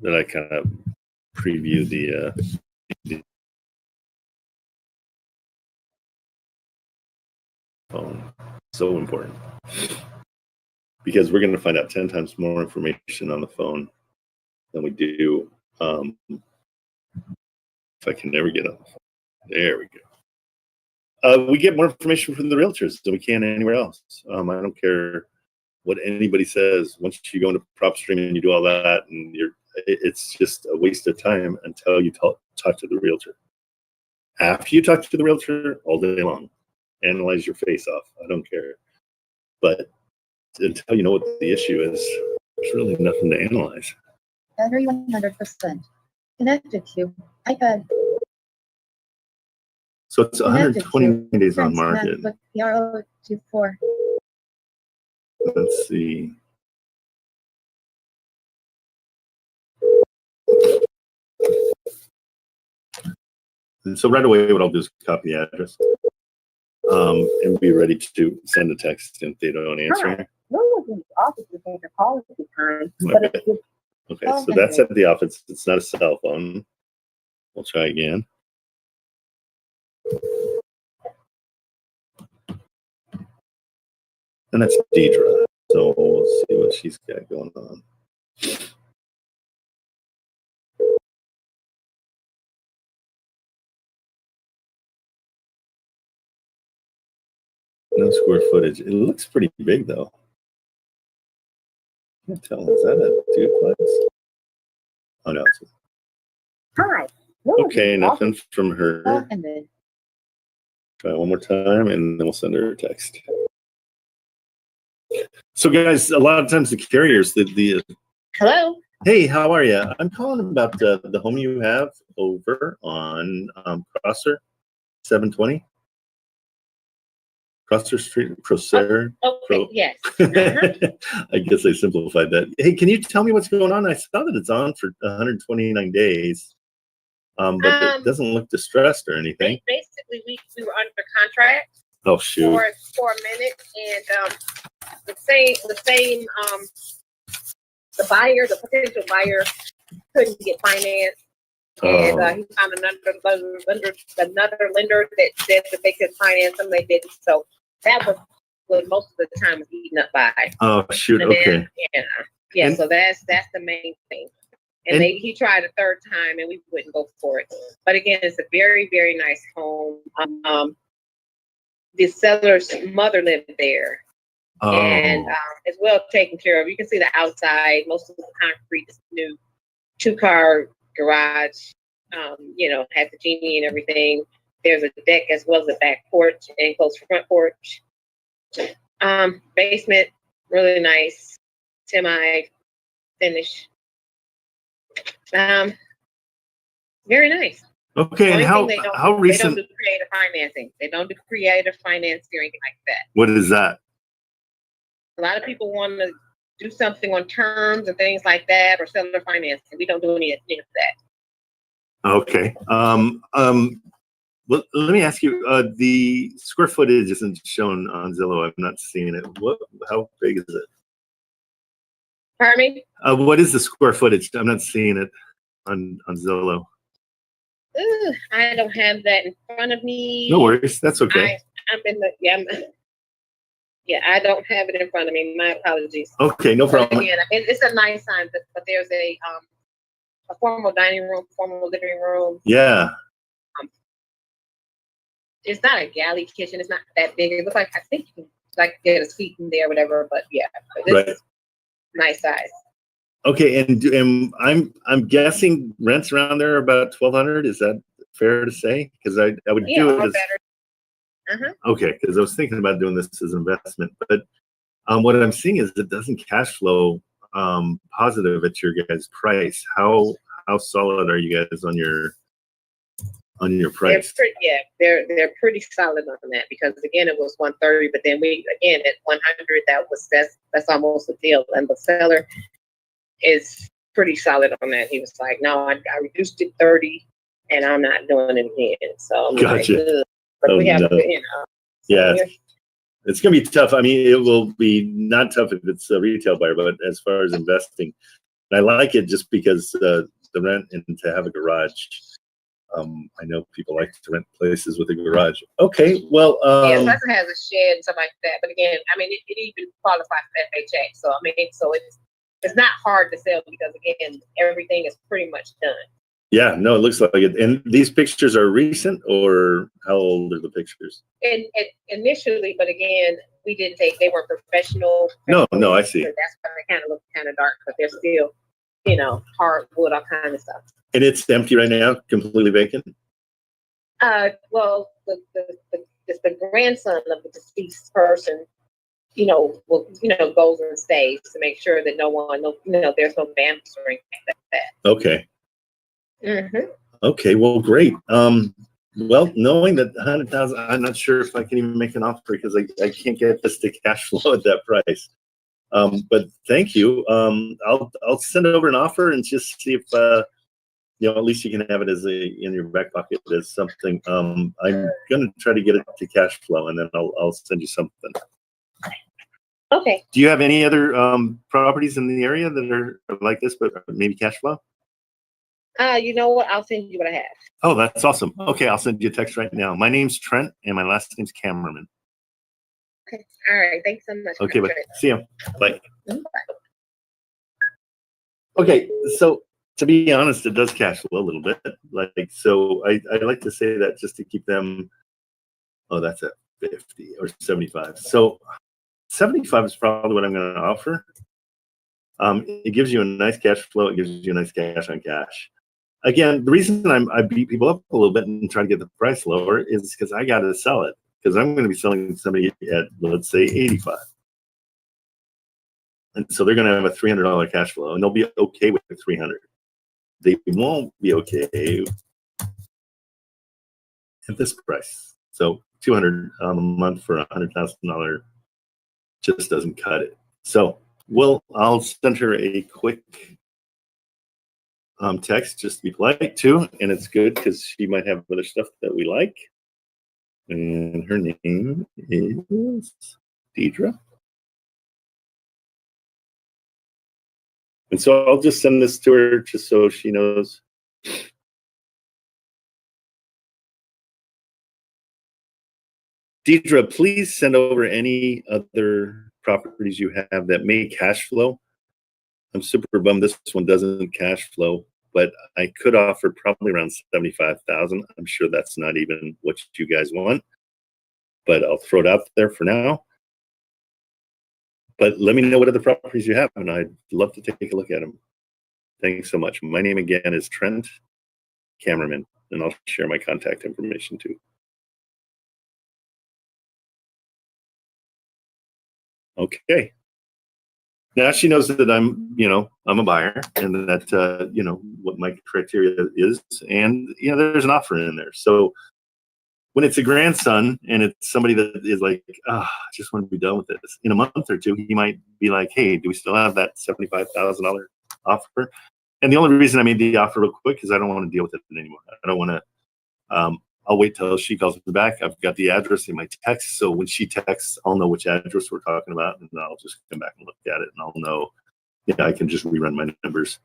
I kind of preview the phone. So important, because we're going to find out 10 times more information on the phone than we do if I can never get on the phone. There we go. We get more information from the realtors than we can anywhere else. I don't care what anybody says. Once you go into PropStream and you do all that, and it's just a waste of time until you talk to the realtor. After you talk to the realtor, all day long, analyze your face off. I don't care. But until you know what the issue is, there's really nothing to analyze. Battery 100%. Connected to iPad. So it's 120 days on market. PRO24. Let's see. And so right away, what I'll do is copy the address and be ready to send a text if they don't answer. Okay, so that's at the office. It's not a cell phone. We'll try again. And that's Deidre. So we'll see what she's got going on. No square footage. It looks pretty big though. I can't tell. Is that a duplex? Oh no. It's Hi. okay, nothing from her. And then Try one more time and then we'll send her a text. So guys, a lot of times the carriers, Hello. hey, how are you? I'm calling about the home you have over on Crosser 720. Crosser Street, Crosser. Okay. Yes. I guess I simplified that. Hey, can you tell me what's going on? I saw that it's on for 129 days, but it doesn't look distressed or anything. Basically, we were under contract Oh shoot! for a minute, and the potential buyer couldn't get financed, and he found another lender that said that they could finance them. They didn't, so that was what most of the time was eaten up by. Oh shoot! And okay. then, yeah. And- So that's the main thing. And he tried a third time, and we wouldn't go for it. But again, it's a very, very nice home. The seller's mother lived there, and it's well taken care of. You can see the outside. Most of the concrete is new. 2-car garage. Has the genie and everything. There's a deck as well as a back porch, enclosed front porch. Basement, really nice, semi-finished. Very nice. Okay, and how recent? They don't do creative financing. They don't do creative financing or anything like that. What is that? A lot of people want to do something on terms and things like that, or seller financing. We don't do any of that. Okay. Well, let me ask you. The square footage isn't shown on Zillow. I'm not seeing it. How big is it? Pardon me? What is the square footage? I'm not seeing it on Zillow. Ooh, I don't have that in front of me. No worries. That's okay. I'm in the I don't have it in front of me. My apologies. Okay, no problem. Again, it's a nice sign, but there's a formal dining room, formal living room. Yeah. It's not a galley kitchen. It's not that big. It looks like, I think you can get a seat in there, whatever. But yeah, it's nice size. Okay, and I'm guessing rents around there are about $1,200. Is that fair to say? Because I would do it as better. Okay, because I was thinking about doing this as an investment, but what I'm seeing is it doesn't cash flow positive at your guys' price. How solid are you guys on your price? They're pretty solid on that, because again it was 130, but then at 100 that's almost a deal, and the seller is pretty solid on that. He was like, no, I reduced it 30 and I'm not doing it again. So I'm gotcha. Like, but we have to, yeah, it's gonna be tough. I mean, it will be not tough if it's a retail buyer, but as far as investing, I like it just because the rent and to have a garage. I know people like to rent places with a garage. Okay, well, plus it has a shed and stuff like that. But again, I mean, it even qualifies for FHA. So I mean, so it's not hard to sell, because again, everything is pretty much done. Yeah, no, it looks like it. And these pictures are recent, or how old are the pictures? And initially, but again, they weren't professional. No, I see. So that's why they kind of look kind of dark, but they're still, hardwood, all kind of stuff. And it's empty right now, completely vacant? Well, the grandson of the deceased person, goes and stays to make sure that there's no vandals or anything like that. Okay. Mm-hmm. Okay, well, great. Well, knowing that 100,000, I'm not sure if I can even make an offer, because I can't get this to cash flow at that price. But thank you. I'll send over an offer and just see if at least you can have it in your back pocket as something. I'm gonna try to get it to cash flow, and then I'll send you something. Okay. Do you have any other properties in the area that are like this, but maybe cash flow? You know what? I'll send you what I have. Oh, that's awesome. Okay, I'll send you a text right now. My name's Trent, and my last name's Kamerman. Okay. All right. Thanks so much. Okay, but see you. Bye. Bye. Okay, so to be honest, it does cash flow a little bit. Like, so I like to say that just to keep them. Oh, that's at 50 or 75. So 75 is probably what I'm going to offer. It gives you a nice cash flow. It gives you a nice cash on cash. Again, the reason I beat people up a little bit and try to get the price lower is because I got to sell it, because I'm going to be selling somebody at, let's say, 85. And so they're going to have a $300 cash flow, and they'll be okay with the 300. They won't be okay at this price. So 200 a month for $100,000 just doesn't cut it. So I'll send her a quick text just to be polite too, and it's good because she might have other stuff that we like. And her name is Deidre. And so I'll just send this to her just so she knows. Deidre, please send over any other properties you have that may cash flow. I'm super bummed this one doesn't cash flow, but I could offer probably around 75,000. I'm sure that's not even what you guys want, but I'll throw it out there for now. But let me know what other properties you have, and I'd love to take a look at them. Thanks so much. My name again is Trent Kamerman, and I'll share my contact information too. Okay. Now she knows that I'm a buyer, and that, what my criteria is, and, there's an offer in there. So when it's a grandson and it's somebody that is like, I just want to be done with this, in a month or two, he might be like, hey, do we still have that $75,000 offer? And the only reason I made the offer real quick is I don't want to deal with it anymore. I don't want to, I'll wait till she calls me back. I've got the address in my text. So when she texts, I'll know which address we're talking about, and I'll just come back and look at it, and I'll know, I can just rerun my numbers.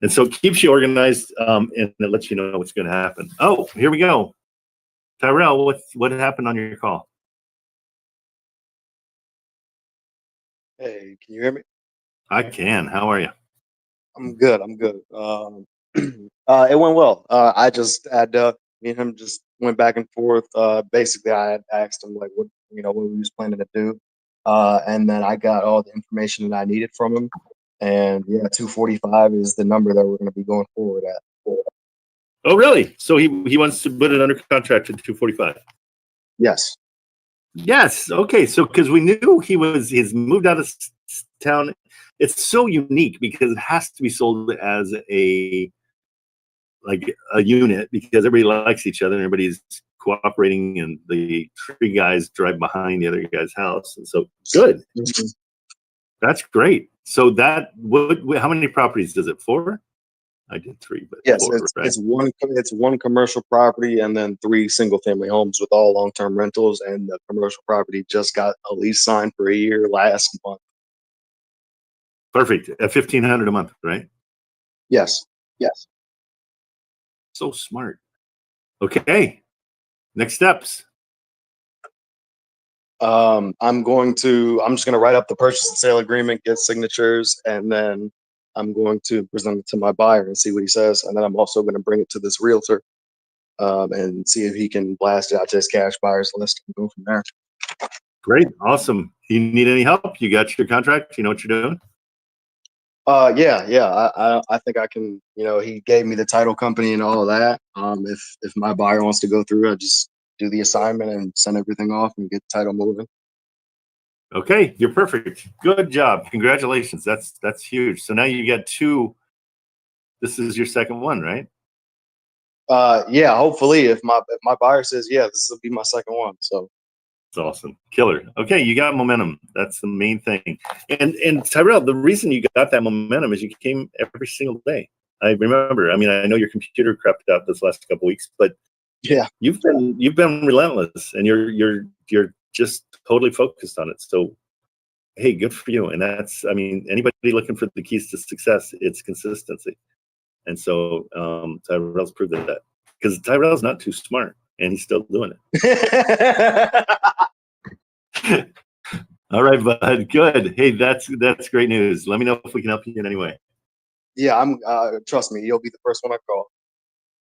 And so it keeps you organized, and it lets you know what's going to happen. Oh, here we go. Tyrell, what happened on your call? Hey, can you hear me? I can. How are you? I'm good. It went well. I just had me and him just went back and forth. Basically, I had asked him like what we was planning to do, and then I got all the information that I needed from him. And yeah, 245 is the number that we're going to be going forward at. Oh, really? So he wants to put it under contract at 245. Yes. Yes. Okay. So because we knew he's moved out of town. It's so unique because it has to be sold as a unit, because everybody likes each other and everybody's cooperating, and the tree guys drive behind the other guy's house. And so good. Mm-hmm. That's great. So how many properties does it? 4? I did 3, but yes, 4, right? it's one commercial property and then 3 single family homes with all long-term rentals, and the commercial property just got a lease signed for a year last month. Perfect. At $1,500 a month, right? Yes. So smart. Okay. Next steps. I'm just gonna write up the purchase and sale agreement, get signatures, and then I'm going to present it to my buyer and see what he says. And then I'm also going to bring it to this realtor and see if he can blast it out to his cash buyers list and go from there. Great. Awesome. You need any help? You got your contract? You know what you're doing? Yeah. I think I can, he gave me the title company and all of that. If my buyer wants to go through, I just do the assignment and send everything off and get the title moving. Okay, you're perfect. Good job. Congratulations. That's huge. So now you got 2. This is your second one, right? Yeah, hopefully if my buyer says, yeah, this will be my second one. So it's awesome. Killer. Okay, you got momentum. That's the main thing. And Tyrell, the reason you got that momentum is you came every single day. I remember. I mean, I know your computer crapped out this last couple weeks, but yeah, you've been relentless, and you're just totally focused on it. So hey, good for you. And that's, I mean, anybody looking for the keys to success, it's consistency. And so Tyrell's proved that because Tyrell's not too smart and he's still doing it. All right, bud. Good. Hey, that's great news. Let me know if we can help you in any way. Yeah, I'm. Trust me, you'll be the first one I call.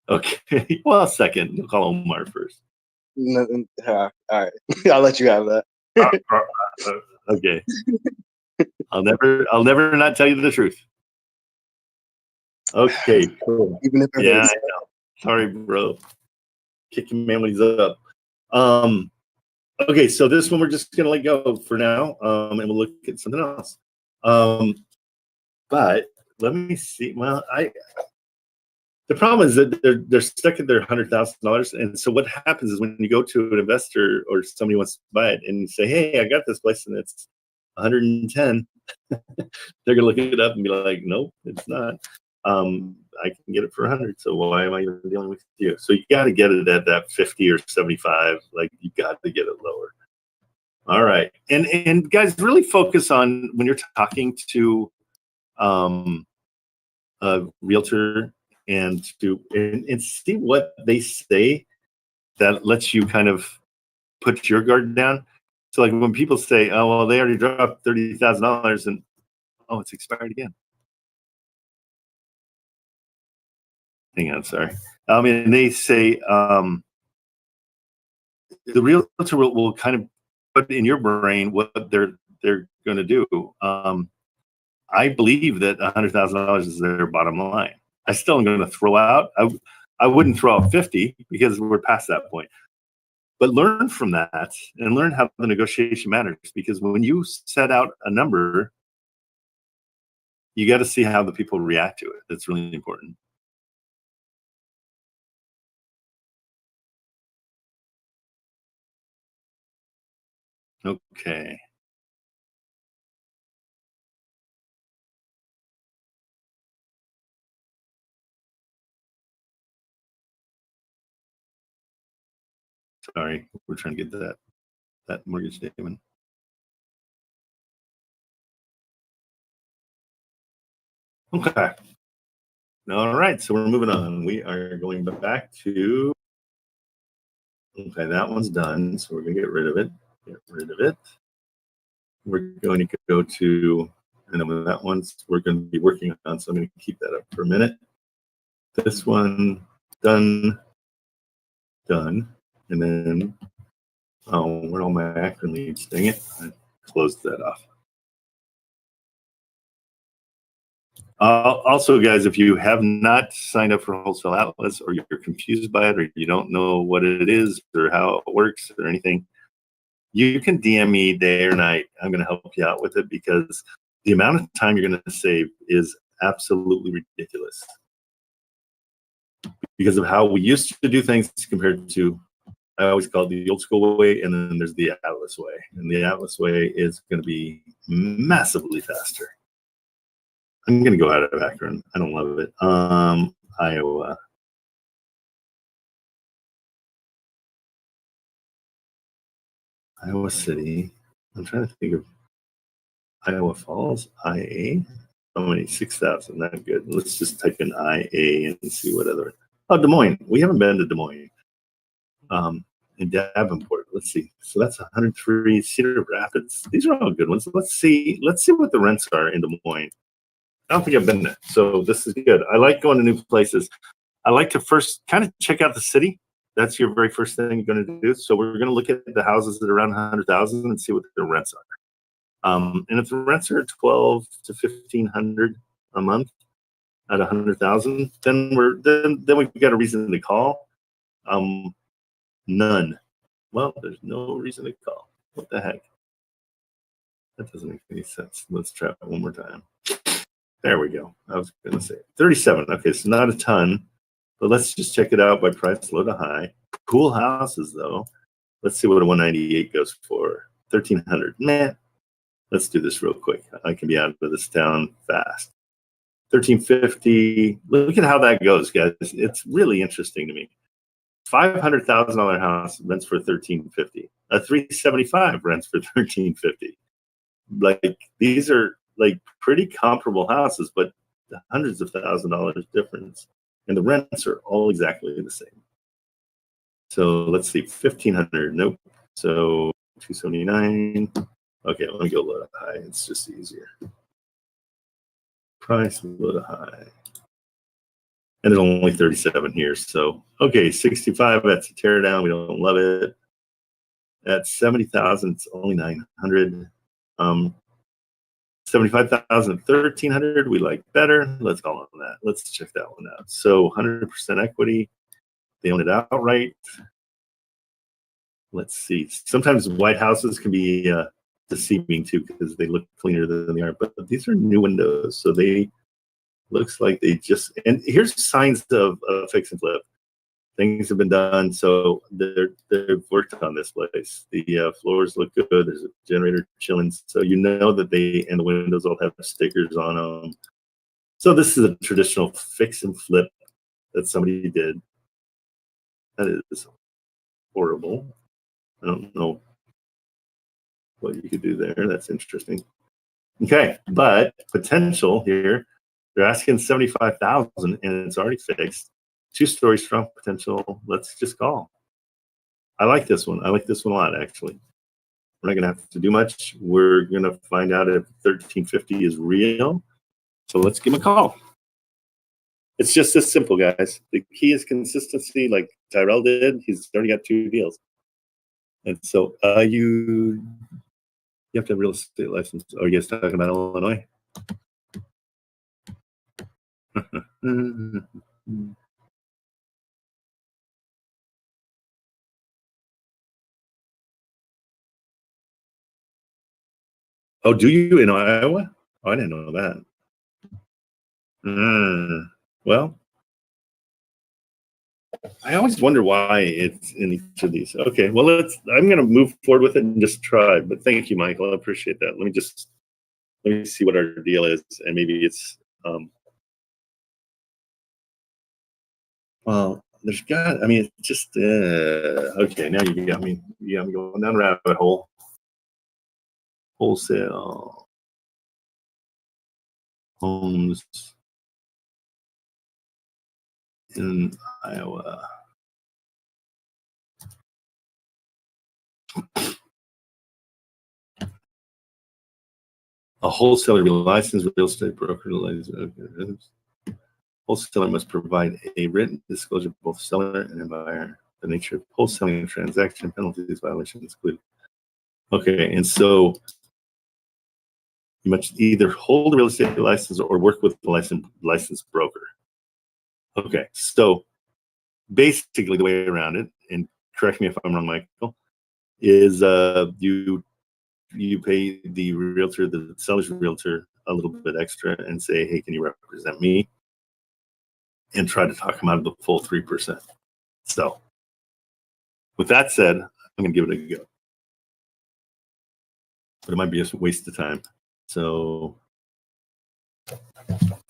Okay. Well, second. You'll call Omar first. All right, I'll let you have that. Okay. I'll never not tell you the truth. Okay, cool. Even if it Yeah, is. I know. Sorry, bro. Kicking man when he's up. Okay, so this one we're just gonna let go for now, and we'll look at something else. But let me see. Well, the problem is that they're stuck at their $100,000, and so what happens is when you go to an investor or somebody wants to buy it and you say, "Hey, I got this place and it's 110," they're gonna look it up and be like, "Nope, it's not. I can get it for 100. So why am I even dealing with you?" So you got to get it at that 50 or 75. Like you got to get it lower. All right, and guys, really focus on when you're talking to a realtor and see what they say that lets you kind of put your guard down. So like when people say, "Oh, well, they already dropped $30,000," and oh, it's expired again. Hang on, sorry. And they say the realtor will kind of put in your brain what they're going to do. I believe that $100,000 is their bottom line. I still am going to throw out. I wouldn't throw out 50 because we're past that point. But learn from that and learn how the negotiation matters, because when you set out a number, you got to see how the people react to it. That's really important. Okay. Sorry, we're trying to get that mortgage statement. Okay. All right, so we're moving on. We are going back to, okay, that one's done. So we're gonna get rid of it. Get rid of it. We're going to go to, and then that one's we're going to be working on. So I'm going to keep that up for a minute. This one done, and then where all my acronyms? Dang it! I closed that off. Also, guys, if you have not signed up for Wholesale Atlas, or you're confused by it, or you don't know what it is or how it works or anything, you can DM me day or night. I'm going to help you out with it, because the amount of time you're going to save is absolutely ridiculous because of how we used to do things compared to, I always call it the old school way, and then there's the Atlas way. And the Atlas way is going to be massively faster. I'm going to go out of Akron. I don't love it. Iowa. Iowa City. I'm trying to think of Iowa Falls, IA. How many? 6,000. Not good. Let's just type in IA and see what other. Oh, Des Moines. We haven't been to Des Moines. In Davenport. Let's see. So that's 103. Cedar Rapids. These are all good ones. Let's see what the rents are in Des Moines. I don't think I've been there, so this is good. I like going to new places. I like to first kind of check out the city. That's your very first thing you're going to do. So we're going to look at the houses that are around 100,000 and see what their rents are. And if the rents are 12 to 1,500 a month at 100,000, then we've got a reason to call. None. Well, there's no reason to call. What the heck? That doesn't make any sense. Let's try it one more time. There we go. I was going to say 37. Okay, so not a ton, but let's just check it out by price, low to high. Cool houses, though. Let's see what a 198 goes for. 1,300. Man, let's do this real quick. I can be out of this town fast. 1,350. Look at how that goes, guys. It's really interesting to me. $500,000 house rents for 1,350. A 375 rents for 1,350. Like these are like pretty comparable houses, but hundreds of $1,000s difference, and the rents are all exactly the same. So let's see, 1,500. Nope. So 279. Okay, let me go low to high. It's just easier. Price low to high. And there's only 37 here. So, okay, 65, that's a tear down. We don't love it. At 70,000, it's only 900. 75,000, 1,300, we like better. Let's call on that. Let's check that one out. So 100% equity. They own it outright. Let's see. Sometimes white houses can be deceiving too because they look cleaner than they are. But these are new windows, so they looks like they just. And here's signs of fix and flip. Things have been done, so they've worked on this place. The floors look good. There's a generator chilling, so you know that they and the windows all have stickers on them. So this is a traditional fix and flip that somebody did. That is horrible. I don't know what you could do there. That's interesting. Okay, but potential here. They're asking 75,000, and it's already fixed. 2-story strong potential. Let's just call. I like this one. I like this one a lot, actually. We're not going to have to do much. We're going to find out if 1350 is real. So let's give him a call. It's just this simple, guys. The key is consistency, like Tyrell did. He's already got 2 deals. And so you have to have a real estate license. Are you guys talking about Illinois? Oh, do you in Iowa? Oh, I didn't know that. Well, I always wonder why it's in each of these. Okay, well, I'm going to move forward with it and just try. But thank you, Michael. I appreciate that. Let me see what our deal is, and maybe it's well, there's got. I mean, it's just okay. Now you got me. Yeah, I'm going down the rabbit hole. Wholesale homes in Iowa. A wholesaler will licensed real estate broker. Wholesaler must provide a written disclosure of both seller and buyer. The nature of wholesaling transaction penalties violations include. Okay, and so you must either hold a real estate license or work with the licensed broker. Okay, so basically the way around it, and correct me if I'm wrong, Michael, is you pay the realtor, the seller's realtor, a little bit extra and say, hey, can you represent me? And try to talk them out of the full 3%. So with that said, I'm going to give it a go. But it might be a waste of time. So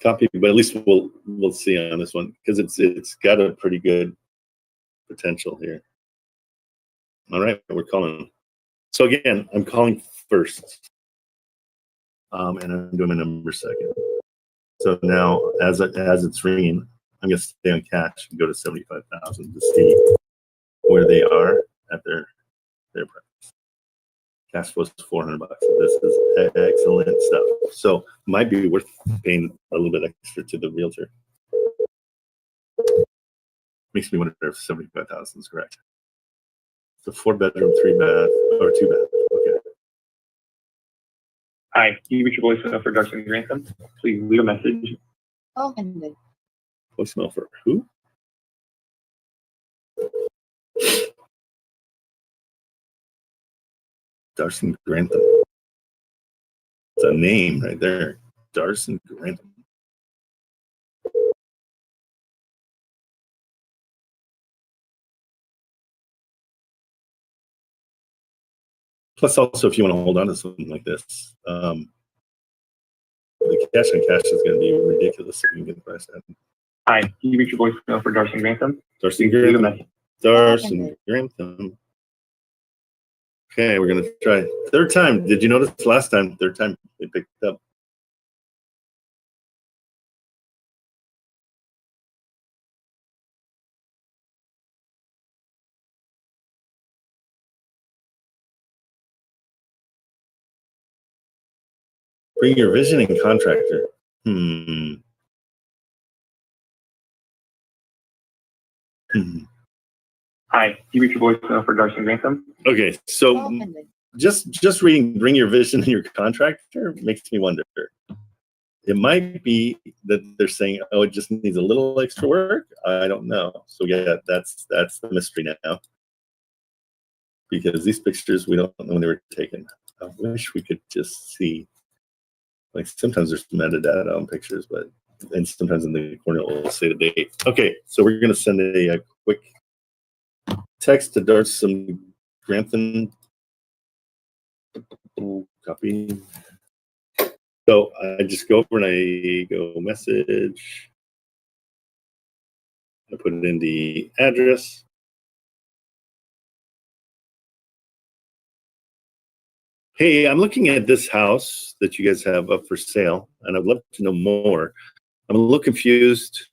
copy, but at least we'll see on this one because it's got a pretty good potential here. All right, we're calling. So again, I'm calling first. And I'm doing my number second. So now as it's ringing, I'm going to stay on cash and go to 75,000 to see where they are at their price. Cash flow is $400. This is excellent stuff. So might be worth paying a little bit extra to the realtor. Makes me wonder if 75,000 is correct. It's a 4-bedroom, 3-bath, or 2-bath. Okay. Hi, you reach your voicemail for Darcy Grantham. Please leave a message. Oh, ended. Voicemail for who? Darcy Grantham. It's a name right there. Darcy Grantham. Plus, also, if you want to hold on to something like this, the cash on cash is going to be ridiculous if you can get the price down. Hi, you reach your voicemail for Darcy Grantham. Darcy Leave a Grantham. message. Darcy Grantham. Okay, we're going to try. Third time. Did you notice last time? Third time they picked up. Bring your vision and contractor. Hmm. Hi, you reach your voicemail for Darcy Grantham. Okay, so just reading "Bring Your Vision and Your Contractor" makes me wonder. It might be that they're saying, "Oh, it just needs a little extra work." I don't know. So yeah, that's the mystery now. Because these pictures, we don't know when they were taken. I wish we could just see. Like sometimes there's metadata on pictures, and sometimes in the corner it will say the date. Okay, so we're gonna send a quick text to Darcy Grantham. Copy. So I just go over and I go message. I put it in the address. Hey, I'm looking at this house that you guys have up for sale, and I'd love to know more. I'm a little confused.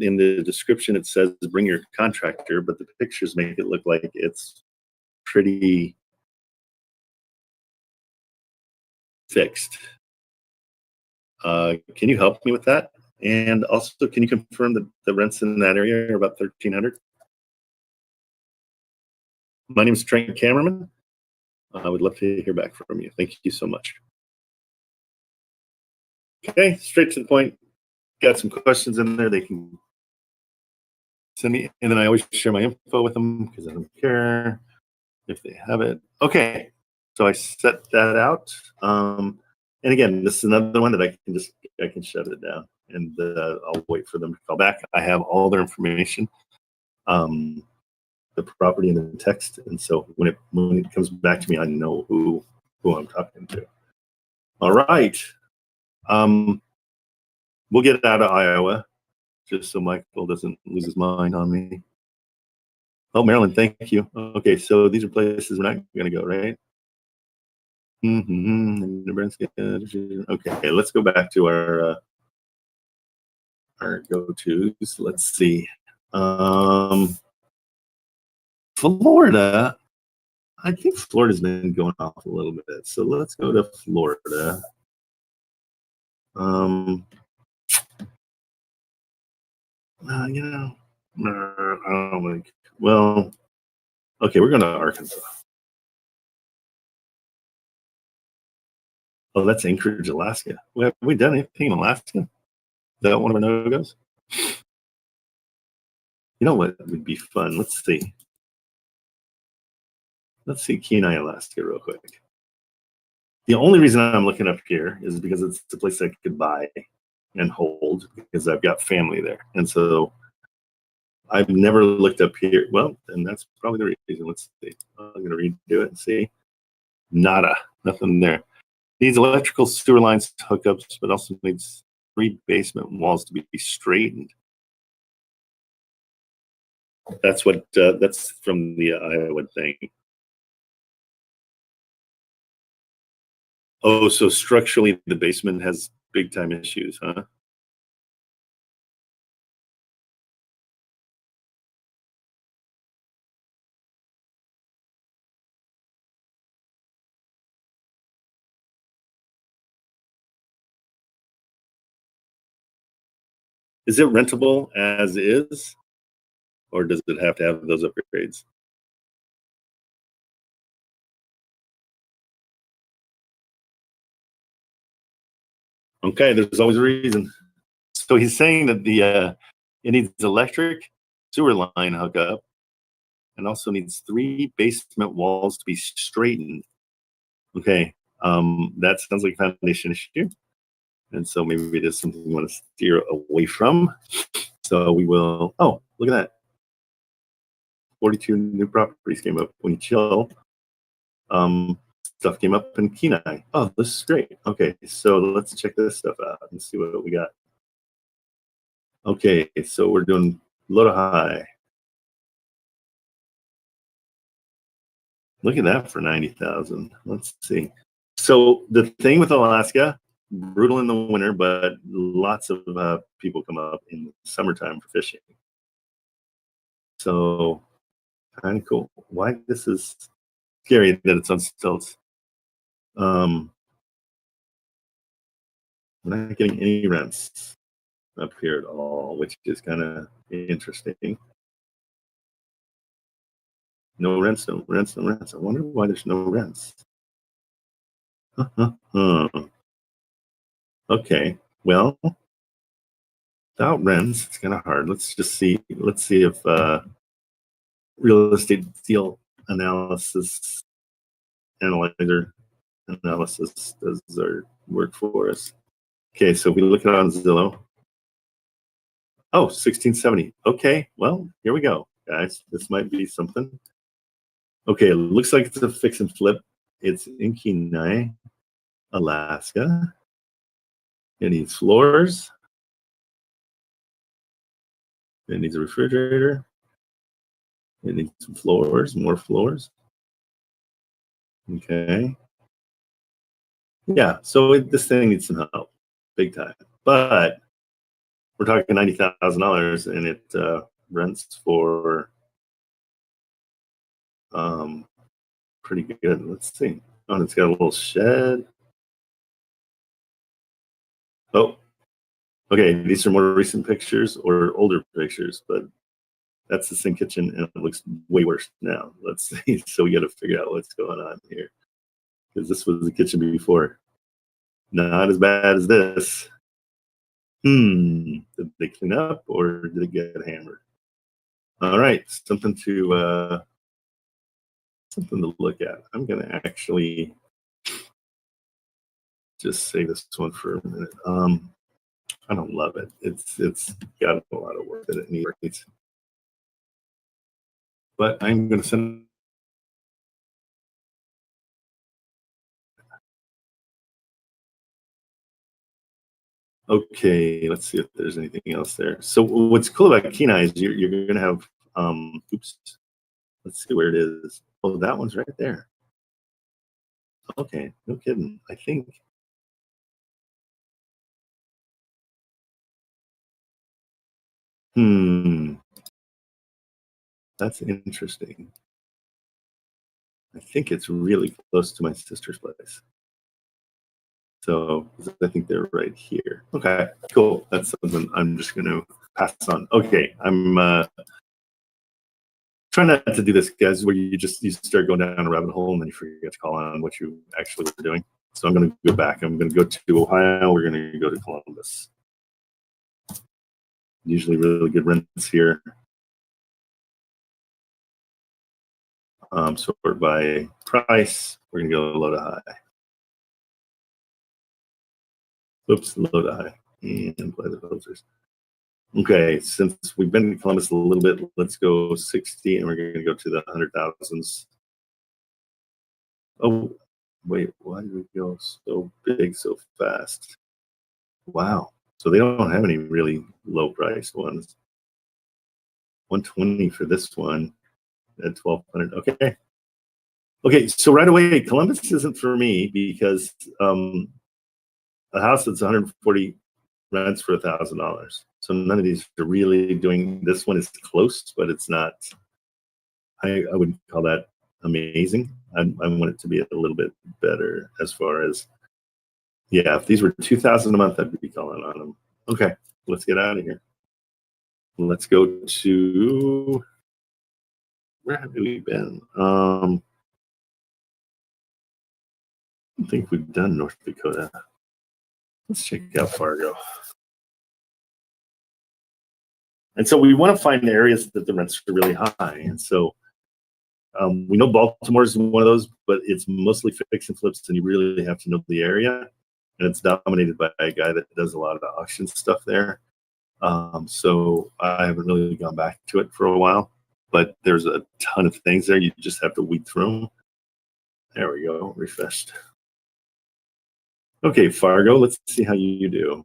In the description, it says bring your contractor, but the pictures make it look like it's pretty fixed. Can you help me with that? And also, can you confirm that the rents in that area are about $1,300? My name is Trent Kamerman. I would love to hear back from you. Thank you so much. Okay, straight to the point. Got some questions in there. They can send me, and then I always share my info with them because I don't care if they have it. Okay, so I set that out. And again, this is another one that I can shut it down, and I'll wait for them to call back. I have all their information, the property and the text, and so when it comes back to me, I know who I'm talking to. All right, we'll get out of Iowa just so Michael doesn't lose his mind on me. Oh, Maryland, thank you. Okay, so these are places we're not going to go, right? Nebraska. Okay, let's go back to our go-tos. Let's see. Florida. I think Florida's been going off a little bit, so let's go to Florida. You know, I don't like. Well, okay, we're going to Arkansas. Oh, that's Anchorage, Alaska. Have we done anything in Alaska? Is that one of our no-goes? You know what would be fun? Let's see. Let's see Kenai, Alaska real quick. The only reason I'm looking up here is because it's the place I could buy and hold because I've got family there. And so I've never looked up here. Well, and that's probably the reason. Let's see. I'm going to redo it and see. Nada. Nothing there. Needs electrical sewer lines hookups, but also needs 3 basement walls to be straightened. That's what. That's from the Iowa thing. Oh, so structurally, the basement has big time issues, huh? Is it rentable as is, or does it have to have those upgrades? Okay, there's always a reason. So he's saying that it needs electric sewer line hookup and also needs 3 basement walls to be straightened. Okay, that sounds like a foundation issue. And so maybe it is something we want to steer away from. So we will, oh, look at that. 42 new properties came up when you chill. Stuff came up in Kenai. Oh, this is great. Okay, so let's check this stuff out and see what we got. Okay, so we're doing low to high. Look at that for 90,000. Let's see. So the thing with Alaska, brutal in the winter, but lots of people come up in the summertime for fishing. So kind of cool. Why this is scary that it's on stilts. We're not getting any rents up here at all, which is kind of interesting. No rents, no rents, no rents. I wonder why there's no rents. Okay, well, without rents, it's kind of hard. Let's just see. Let's see if real estate deal analysis analyzer analysis does our work for us. Okay, so we look at it on Zillow. Oh, 1670. Okay, well, here we go, guys. This might be something. Okay, it looks like it's a fix and flip. It's in Kenai, Alaska. It needs floors. It needs a refrigerator. It needs some floors, more floors. Okay. Yeah, so this thing needs some help, big time. But we're talking $90,000, and it rents for pretty good. Let's see. Oh, and it's got a little shed. Oh, okay. These are more recent pictures or older pictures, but that's the sink kitchen, and it looks way worse now. Let's see. So we got to figure out what's going on here, because this was the kitchen before. Not as bad as this. Did they clean up or did it get hammered? All right, something to look at. I'm gonna actually just save this one for a minute. I don't love it. It's got a lot of work that it needs. But I'm gonna send. Okay, let's see if there's anything else there. So what's cool about Kenai is you're gonna have oops. Let's see where it is. Oh, that one's right there. Okay, no kidding. I think. That's interesting. I think it's really close to my sister's place. So I think they're right here. Okay, cool. That's something I'm just going to pass on. Okay, I'm trying not to do this, guys, where you start going down a rabbit hole and then you forget to call on what you actually were doing. So I'm going to go back. I'm going to go to Ohio. We're going to go to Columbus. Usually really good rents here. Sort by price. We're going to go low to high. Oops, low to high. And play the filters. Okay, since we've been in Columbus a little bit, let's go 60, and we're going to go to the 100,000s. Oh, wait, why did we go so big so fast? Wow, so they don't have any really low price ones. 120 for this one at 1,200. Okay. Okay, so right away, Columbus isn't for me because a house that's 140 rents for $1,000. So none of these are really doing. This one is close, but it's not. I wouldn't call that amazing. I want it to be a little bit better as far as. Yeah, if these were $2,000 a month, I'd be calling on them. Okay, let's get out of here. Let's go to. Where have we been? I don't think we've done North Dakota. Let's check out Fargo. And so we want to find areas that the rents are really high. And so we know Baltimore is one of those, but it's mostly fix and flips, and you really have to know the area. And it's dominated by a guy that does a lot of the auction stuff there. So I haven't really gone back to it for a while, but there's a ton of things there. You just have to weed through them. There we go, refreshed. Okay, Fargo, let's see how you do.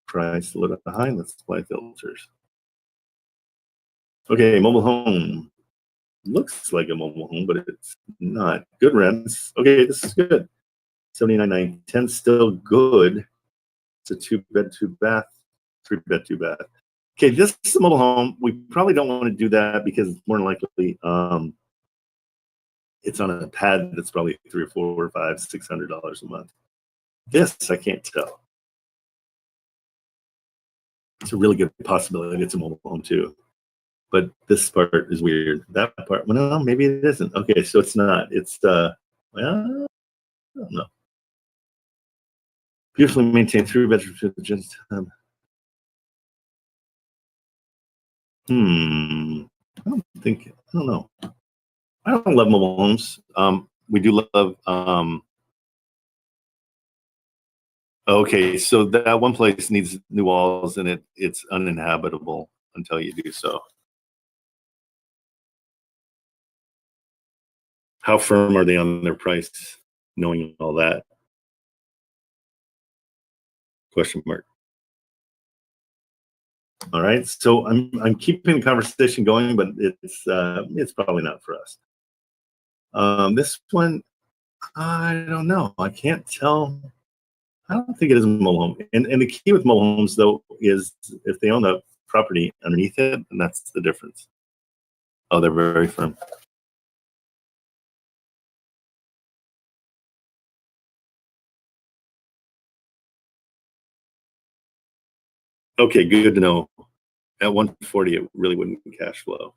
Price a little bit high, let's apply filters. Okay, mobile home. Looks like a mobile home, but it's not. Good rents. Okay, this is good. 79,910, still good. It's a 2-bed, 2-bath, 3-bed, 2-bath. Okay, this is a mobile home. We probably don't want to do that because more than likely it's on a pad that's probably $300 or $400 or $500, $600 a month. This, I can't tell. It's a really good possibility it's a mobile home too. But this part is weird. That part, well, no, maybe it isn't. Okay, so it's not. It's, well, I don't know. Beautifully maintained 3-bedroom with just, I don't know. I don't love mobile homes. We do love, okay, so that one place needs new walls and it's uninhabitable until you do so. How firm are they on their price, knowing all that? Question mark. All right, so I'm keeping the conversation going, but it's probably not for us. This one, I don't know. I can't tell. I don't think it is a mobile home. And the key with mobile homes, though, is if they own the property underneath it, and that's the difference. Oh, they're very firm. Okay, good to know. At 140, it really wouldn't cash flow.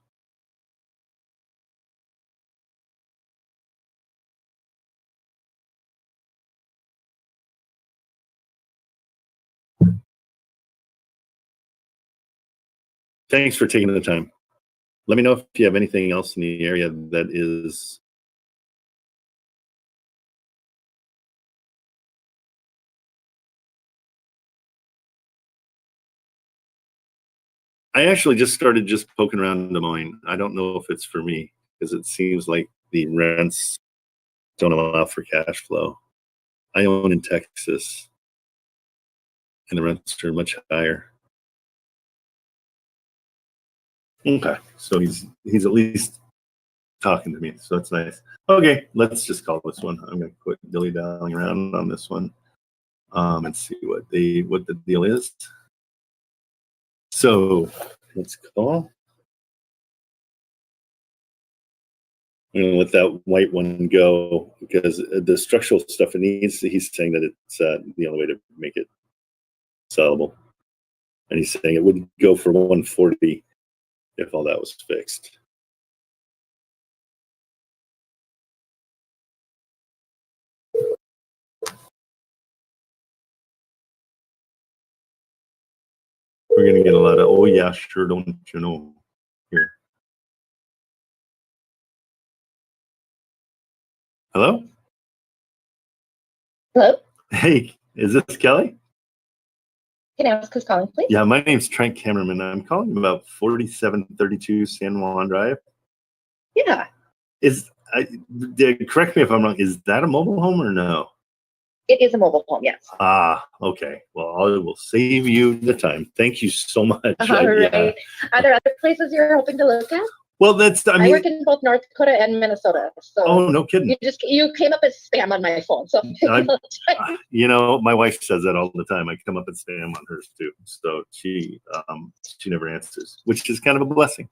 Thanks for taking the time. Let me know if you have anything else in the area that is. I actually just started poking around Des Moines. I don't know if it's for me because it seems like the rents don't allow for cash flow. I own in Texas, and the rents are much higher. Okay, so he's at least talking to me, so that's nice. Okay, let's just call this one. I'm gonna quit dilly-dallying around on this one, and see what the deal is. So let's call. I'm gonna let that white one go because the structural stuff it needs. He's saying that it's the only way to make it sellable, and he's saying it wouldn't go for 140 if all that was fixed. We're gonna get a lot of, oh yeah, sure, don't you know, here. Hello? Hello? Hey, is this Kelly? Can I ask who's calling, please? Yeah, my name's Trent Kamerman. I'm calling about 4732 San Juan Drive. Yeah, Correct me if I'm wrong, is that a mobile home or no? it is a mobile home, yes. Ah, okay. Well, I will save you the time. Thank you so much. All right. Are there other places you're hoping to look at? Well, I work in both North Dakota and Minnesota. So oh, no kidding. You came up as spam on my phone. So you know, my wife says that all the time. I come up as spam on hers too. So she never answers, which is kind of a blessing.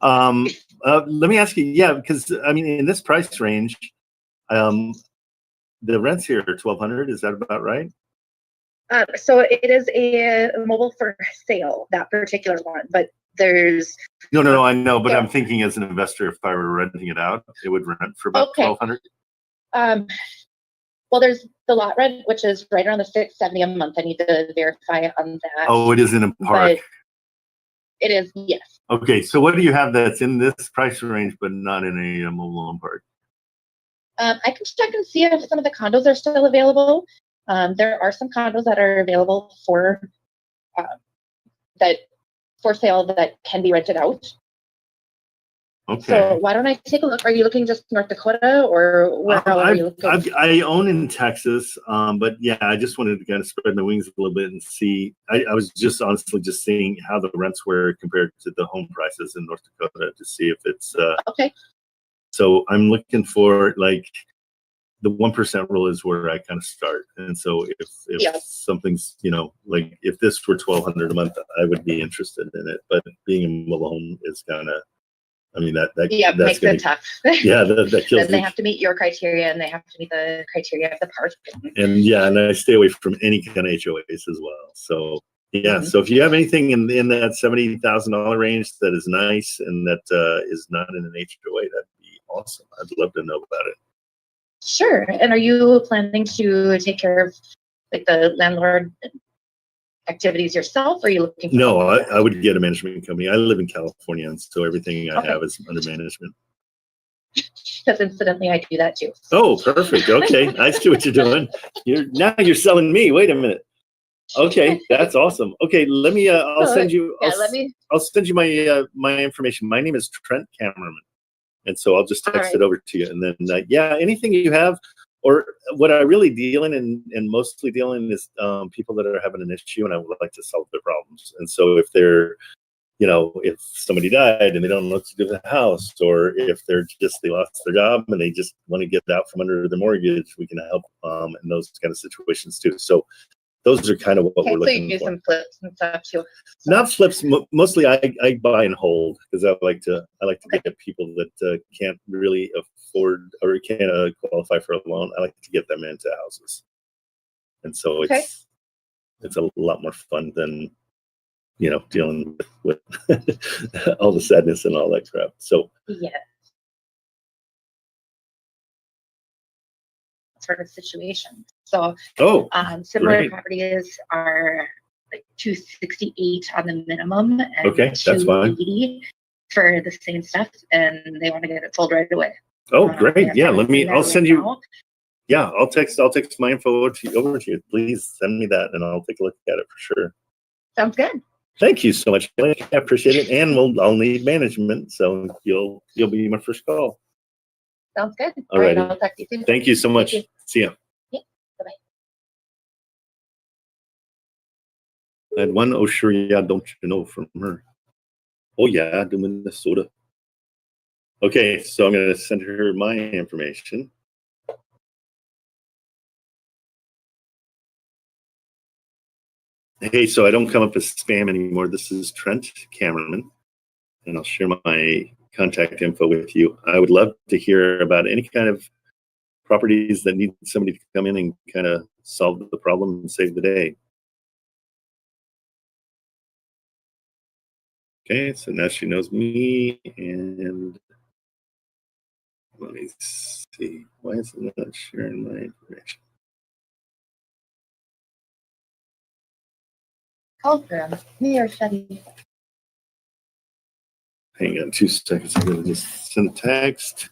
Let me ask you, yeah, because I mean, in this price range, the rents here are $1,200. Is that about right? So it is a mobile for sale, that particular one, but there's no, I know, but yeah. I'm thinking as an investor, if I were renting it out, it would rent for about $1,200. Well, there's the lot rent, which is right around the $670 a month. I need to verify on that. Oh, it is in a park. It is, yes. Okay, so what do you have that's in this price range but not in a mobile home park? I can check and see if some of the condos are still available. There are some condos that are available for sale that can be rented out. Okay. So why don't I take a look? Are you looking just North Dakota or where are you looking? I own in Texas, but yeah, I just wanted to kind of spread my wings a little bit and see. I was just honestly just seeing how the rents were compared to the home prices in North Dakota to see if it's okay. So I'm looking for like the 1% rule is where I kind of start, and so if something's like if this were $1,200 a month, I would be interested in it. But being a mobile home is kind of I mean, that's makes gonna, it tough. yeah, that kills Then they me. have to meet your criteria, and they have to meet the criteria of the park. And yeah, and I stay away from any kind of HOAs as well. So yeah, so if you have anything in that $70,000 range that is nice and that is not in an HOA, that'd be awesome. I'd love to know about it. Sure. And are you planning to take care of like the landlord activities yourself, or are you looking for No, I would get a management company. I live in California, and so everything I Okay. have is under management. Because incidentally, I do that too. Oh, perfect. Okay, I see what you're doing. You're selling me. Wait a minute. Okay, that's awesome. Okay, let me. I'll send you. I'll send you my my information. My name is Trent Kamerman, and so I'll just text it over to you. And then yeah, anything you have, or what I really deal in and mostly deal in is people that are having an issue, and I would like to solve their problems. And so if they're, you know, if somebody died and they don't know what to do with the house, or if they lost their job and they just want to get out from under the mortgage, we can help in those kind of situations too. So those are kind of what we're looking so you do for. some flips and stuff too. Not flips. Mostly, I buy and hold because I like to get people that can't really afford or can't qualify for a loan. I like to get them into houses, and so it's a lot more fun than, you know, dealing with all the sadness and all that crap. So yeah, sort of situation. So similar great. properties are like 268 on the minimum, and Okay, that's fine. 280 for the same stuff, and they want to get it sold right away. Oh, great. Yeah, I'll send you. Yeah, I'll text my info over to you. Please send me that, and I'll take a look at it for sure. Sounds good. Thank you so much. I appreciate it, and I'll need management, so you'll be my first call. Sounds good. All right. I'll talk to you soon. Thank you so much. See ya. Yeah. Bye-bye. I had one, oh sure, yeah, don't you know, from her. Oh yeah, to Minnesota. Okay, so I'm gonna send her my information. Hey, so I don't come up as spam anymore. This is Trent Kamerman, and I'll share my contact info with you. I would love to hear about any kind of properties that need somebody to come in and kind of solve the problem and save the day. Okay, so now she knows me, and let me see. Why is it not sharing my information? Call from me or Shetty. Hang on 2 seconds. I'm gonna just send a text.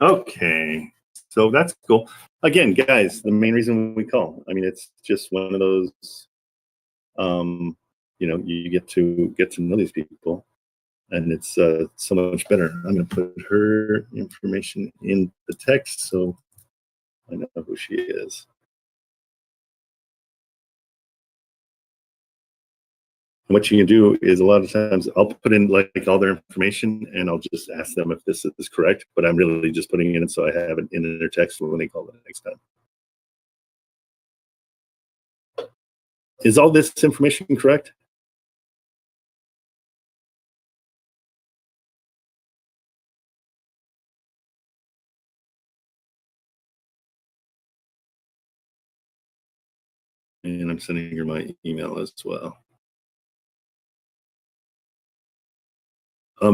Okay, so that's cool. Again, guys, the main reason we call, I mean, it's just one of those, you know, you get to know these people, and it's so much better. I'm going to put her information in the text so I know who she is. What you can do is a lot of times I'll put in like all their information and I'll just ask them if this is correct, but I'm really just putting it in so I have it in their text when they call the next time. Is all this information correct? And I'm sending her my email as well.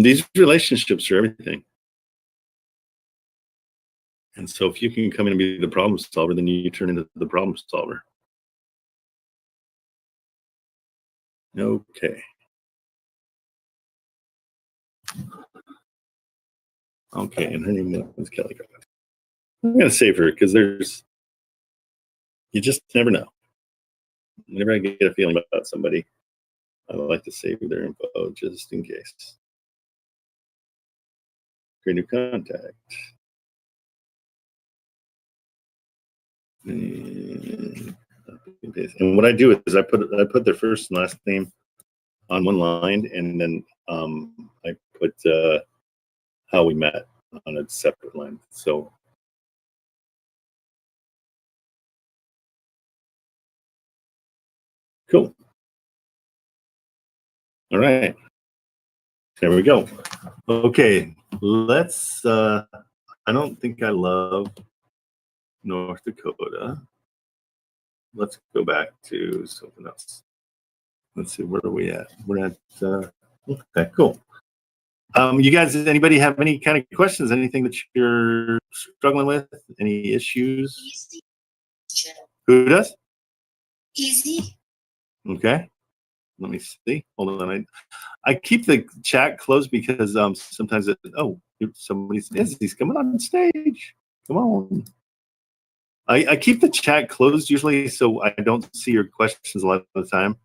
These relationships are everything. And so if you can come in and be the problem solver, then you turn into the problem solver. Okay. Okay, and her name is Kelly. I'm going to save her because you just never know. Whenever I get a feeling about somebody, I like to save their info just in case. Create new contact. And what I do is I put their first and last name on one line, and then I put how we met on a separate line. So cool. All right. There we go. Okay, let's I don't think I love North Dakota. Let's go back to something else. Let's see, where are we at? We're at okay, cool. You guys, anybody have any kind of questions? Anything that you're struggling with? Any issues? Who does? Easy. Okay. Let me see. Hold on. I keep the chat closed because sometimes he's coming on stage. Come on. I keep the chat closed usually so I don't see your questions a lot of the time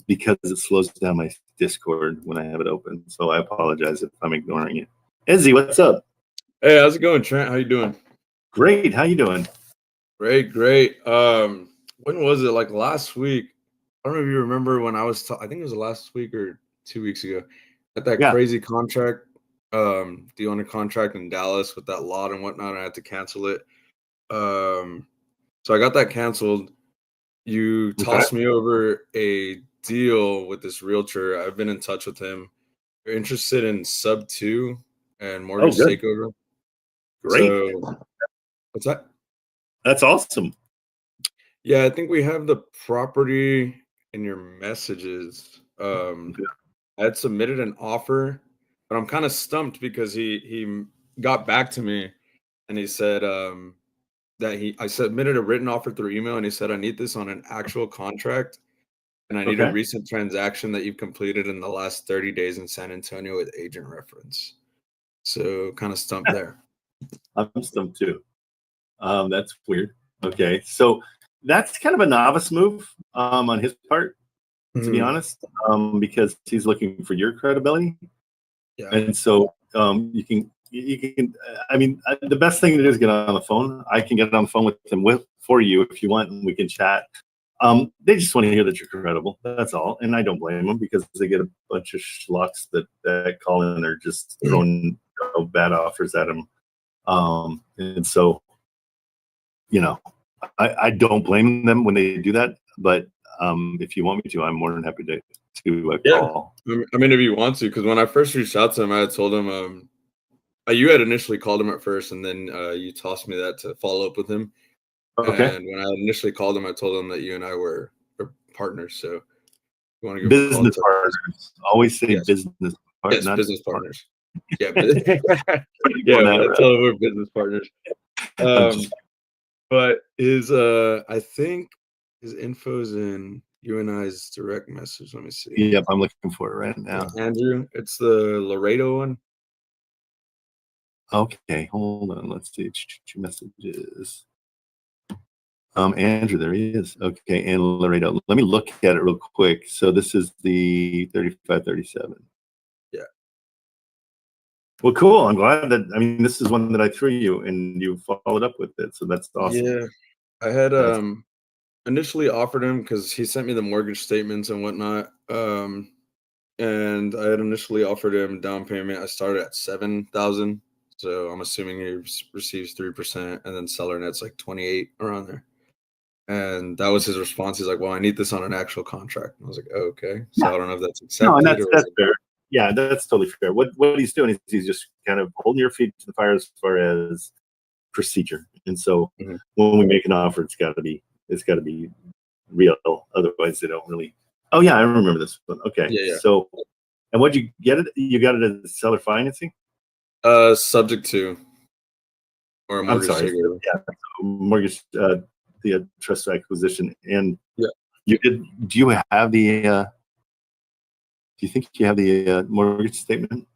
because it slows down my Discord when I have it open. So I apologize if I'm ignoring it. Izzy, what's up? Hey, how's it going, Trent? How you doing? Great. How you doing? Great. When was it? Like last week? I don't know if you remember when I was. I think it was last week or 2 weeks ago. At that crazy contract, the owner contract in Dallas with that lot and whatnot. I had to cancel it. So I got that canceled. You tossed me over a deal with this realtor. I've been in touch with him. You're interested in sub 2 and mortgage takeover. Great. So, what's that? That's awesome. Yeah, I think we have the property in your messages. I had submitted an offer, but I'm kind of stumped because he got back to me and he said that I submitted a written offer through email and he said I need this on an actual contract and I need a recent transaction that you've completed in the last 30 days in San Antonio with agent reference. So kind of stumped there. I'm stumped too. That's weird. Okay, so that's kind of a novice move on his part, to be honest, because he's looking for your credibility. Yeah. And so you can. I mean, the best thing to do is get on the phone. I can get on the phone with him for you if you want, and we can chat. They just want to hear that you're credible. That's all, and I don't blame them because they get a bunch of schlucks that call in and are just throwing bad offers at them. And so, I don't blame them when they do that. But if you want me to, I'm more than happy to call. I mean, if you want to, because when I first reached out to him, I had told him you had initially called him at first, and then you tossed me that to follow up with him. Okay. And when I initially called him, I told him that you and I were partners. So you want to give business partners? Always say business partners. Yes, business partners. Yeah, I tell him we're business partners. But I think his info's in you and I's direct message. Let me see. Yep, I'm looking for it right now. Andrew, it's the Laredo one. Okay, hold on. Let's see. Messages. Andrew, there he is. Okay, and Laredo. Let me look at it real quick. So this is the 3537. Yeah. Well, cool. I'm glad that. I mean, this is one that I threw you, and you followed up with it. So that's awesome. Yeah, I had initially offered him because he sent me the mortgage statements and whatnot. And I had initially offered him down payment. I started at $7,000. So I'm assuming he receives 3%, and then seller net's like 28 around there. And that was his response. He's like, "Well, I need this on an actual contract." And I was like, "Oh, okay." So I don't know if that's accepted. No, and that's fair. Yeah, that's totally fair. What he's doing is he's just kind of holding your feet to the fire as far as procedure. And so when we make an offer, it's got to be real. Otherwise, they don't really. Oh yeah, I remember this one. Okay. Yeah. So, and what'd you get it? You got it as seller financing? Subject to, or a mortgage. I'm sorry. Yeah, mortgage. The trust acquisition, and you did. Do you have the? Do you think you have the mortgage statement?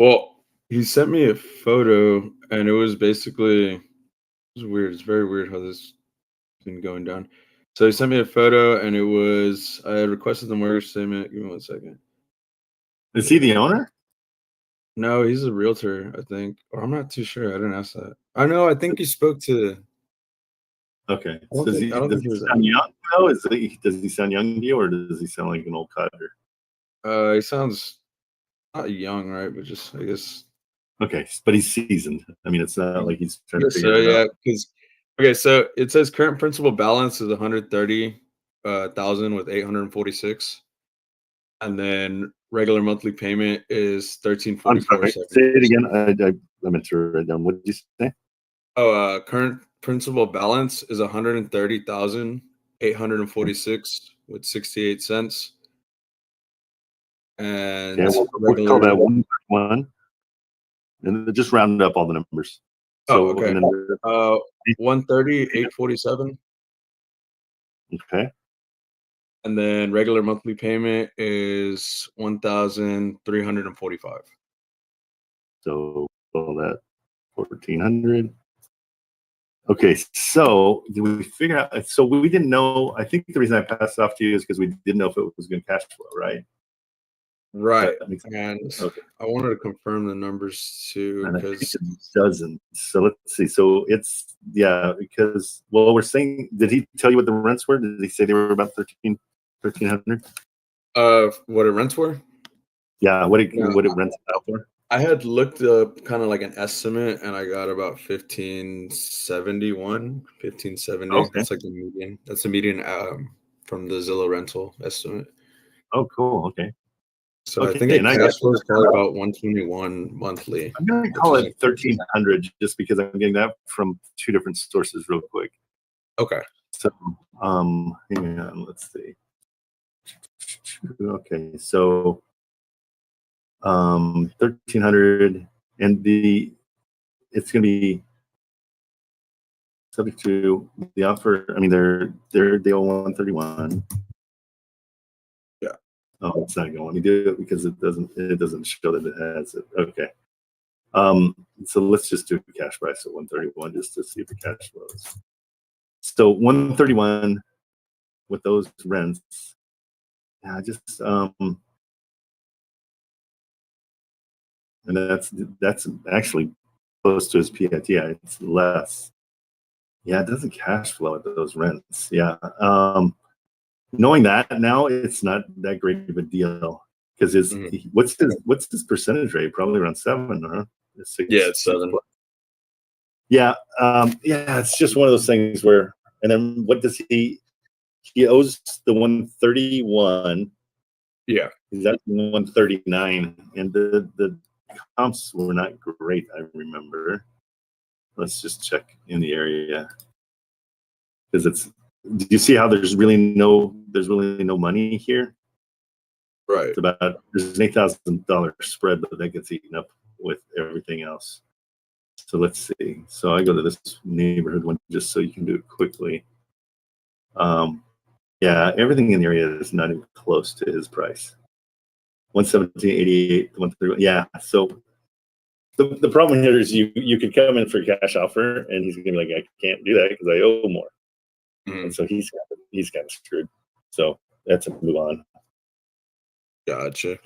Well, he sent me a photo, and it was basically. It was weird. It's very weird how this has been going down. So he sent me a photo, and it was I had requested the mortgage statement. Give me 1 second. Is he the owner? No, he's a realtor, I think, or I'm not too sure. I didn't ask that. I know. I think he spoke to. Okay. I Does he don't think he was. sound young? No, does he sound young to you, or does he sound like an old cutter? He sounds not young, right? But just I guess. Okay, but he's seasoned. I mean, it's not like he's trying to figure So it yeah, out. because okay, so it says current principal balance is 130,000 with 846, and then regular monthly payment is I'm 1344. sorry. Say it again. I meant to write down. What did you say? Oh, current principal balance is 130,846 with 68 cents, and Yeah, we'll call that 131, and just round up all the numbers. So, okay. and then 130,847. Okay. And then regular monthly payment is 1,345. So all that 1,400. Okay, so did we figure out? So we didn't know. I think the reason I passed it off to you is because we didn't know if it was going to cash flow, right? Right. And okay. I wanted to confirm the numbers too because it doesn't. So let's see. So it's because we're saying. Did he tell you what the rents were? Did he say they were about 1,300? What it rents were? Yeah. What it rents out for? I had looked up kind of like an estimate, and I got about 1,570. Okay. That's like the median. That's the median from the Zillow rental estimate. Oh, cool. Okay. So I think it cash flow is probably about 121 monthly. I'm going to call it 1,300 just because I'm getting that from two different sources real quick. Okay. So, hang on. Let's see. Okay. So, 1,300, and it's going to be subject to the offer. I mean, they owe 131. Yeah. Oh, it's not going to let me do it because it doesn't show that it has it. Okay. So let's just do the cash price at 131 just to see if the cash flows. So 131 with those rents. Yeah, and that's actually close to his PITI. It's less. Yeah, it doesn't cash flow at those rents. Yeah. Knowing that now, it's not that great of a deal because what's his percentage rate? Probably around 7, huh? 6, yeah, it's 7. Yeah, it's just one of those things where, and then what does he owes the 131. Yeah, he's at 139, and the comps were not great. I remember. Let's just check in the area because do you see how there's really no money here? Right. It's there's an $8,000 spread, but that gets eaten up with everything else. So let's see. So I go to this neighborhood one just so you can do it quickly. Yeah, everything in the area is not even close to his price. 117.88, 131. Yeah. So the problem here is you could come in for a cash offer and he's gonna be like, I can't do that because I owe more. And so he's kind of screwed. So that's a move on. Gotcha.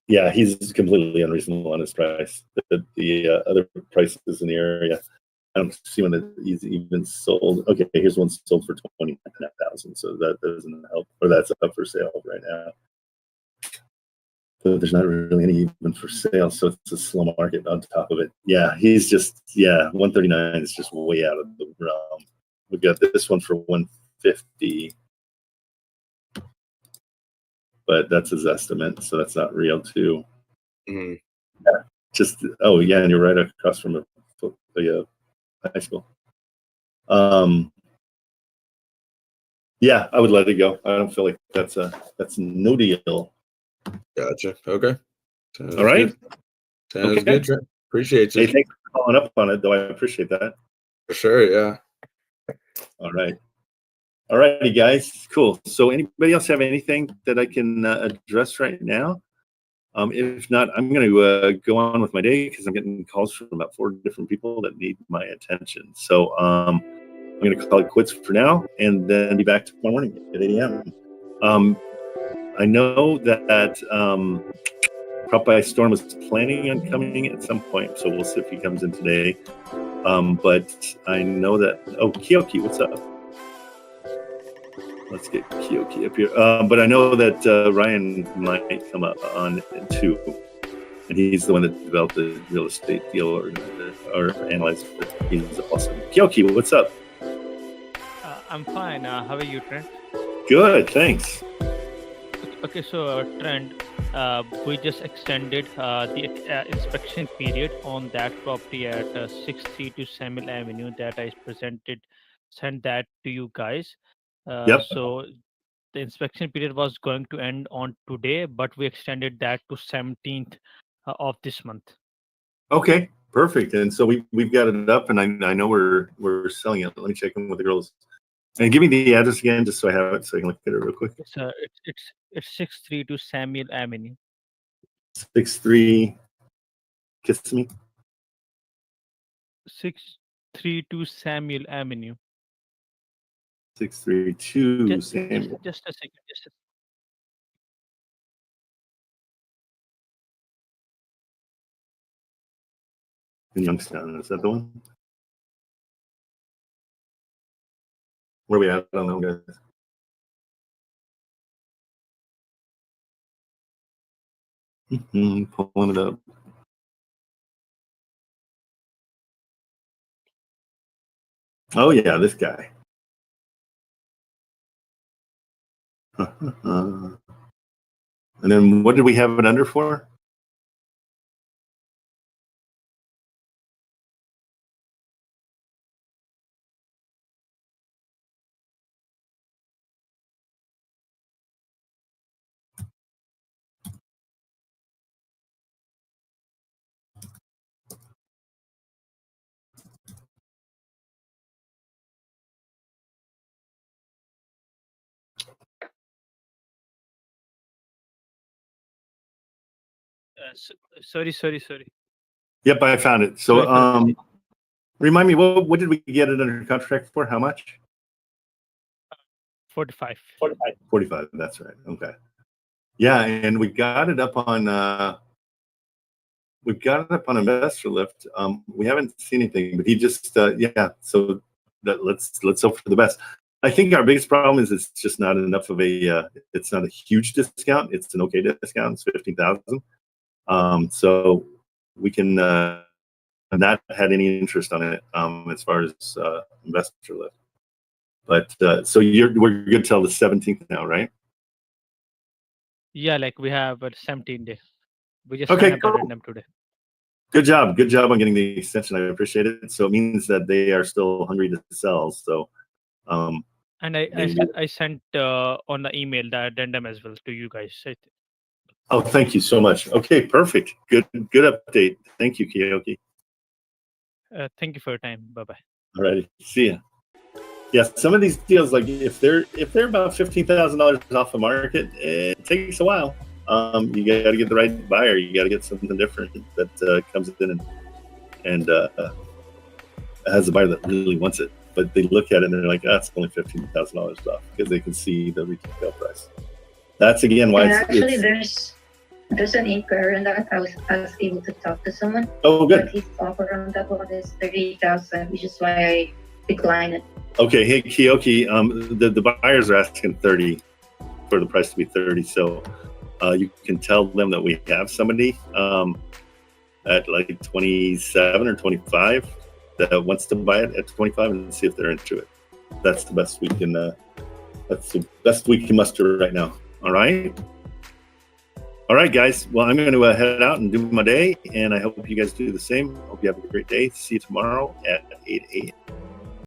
Yeah, he's completely unreasonable on his price. The other prices in the area, I don't see when he's even sold. Okay, here's one sold for 20,000, so that doesn't help, or that's up for sale right now. So there's not really any even for sale, so it's a slow market on top of it. Yeah, he's just 139 is just way out of the realm. We got this one for 150. But that's his estimate, so that's not real too. Mm-hmm. Yeah, and you're right across from a high school. Yeah, I would let it go. I don't feel like that's no deal. Gotcha. Okay. Sounds all right. Good. Sounds good, Trent. Appreciate you. Hey, thanks for following up on it, though. I appreciate that. For sure. Yeah. All right. All righty, guys. Cool. So anybody else have anything that I can address right now? If not, I'm going to go on with my day because I'm getting calls from about 4 different people that need my attention. So I'm going to call it quits for now, and then be back tomorrow morning at 8 a.m. I know that Prop by Storm was planning on coming at some point, so we'll see if he comes in today. But I know that, Kiyoki, what's up? Let's get Kiyoki up here. But I know that Ryan might come up on too. And he's the one that developed the real estate deal or analyzed it. He's awesome. Kiyoki, what's up? I'm fine. How are you, Trent? Good, thanks. Okay, so Trent, we just extended the inspection period on that property at 632 Samuel Avenue that I sent that to you guys. Yep. So the inspection period was going to end on today, but we extended that to 17th of this month. Okay, perfect. And so we've got it up, and I know we're selling it. Let me check in with the girls. And give me the address again, just so I have it, so I can look at it real quick. It's 632 Samuel Avenue. 63. Kiss me. 632 Samuel Avenue. 632 Samuel. Just a second. In Youngstown, is that the one? Where are we at? I don't know, guys. Pulling it up. Oh yeah, this guy. And then what did we have it under for? Sorry. Yep, I found it. So remind me, what did we get it under contract for? How much? 45. 45, that's right. Okay. Yeah, and we got it up on Investor Lift. We haven't seen anything, but he just so let's hope for the best. I think our biggest problem is it's just not enough of a it's not a huge discount. It's an okay discount. It's 15,000. So we can not had any interest on it as far as Investor Lift. But so we're good till the 17th now, right? Yeah, like we have a 17 day. We just Okay, signed cool. up them today. Good job on getting the extension. I appreciate it. So it means that they are still hungry to sell. So and I sent on the email the addendum as well to you guys. Oh, thank you so much. Okay, perfect. Good update. Thank you, Kiyoki. Thank you for your time. Bye-bye. All righty. See ya. Yeah, some of these deals, like if they're about $15,000 off the market, it takes a while. You got to get the right buyer. You got to get something different that comes in and has a buyer that really wants it. But they look at it and they're like, "That's only $15,000 off," because they can see the retail price. That's again why. Actually, there's an inquiry that I was able to talk to someone. Oh, good. But his offer on that one is 30,000, which is why I declined it. Okay, hey Kiyoki, the buyers are asking 30 for the price to be 30. So you can tell them that we have somebody at like 27 or 25 that wants to buy it at 25 and see if they're into it. That's the best we can. That's the best we can muster right now. All right. All right, guys. Well, I'm going to head out and do my day, and I hope you guys do the same. Hope you have a great day. See you tomorrow at 8 a.m.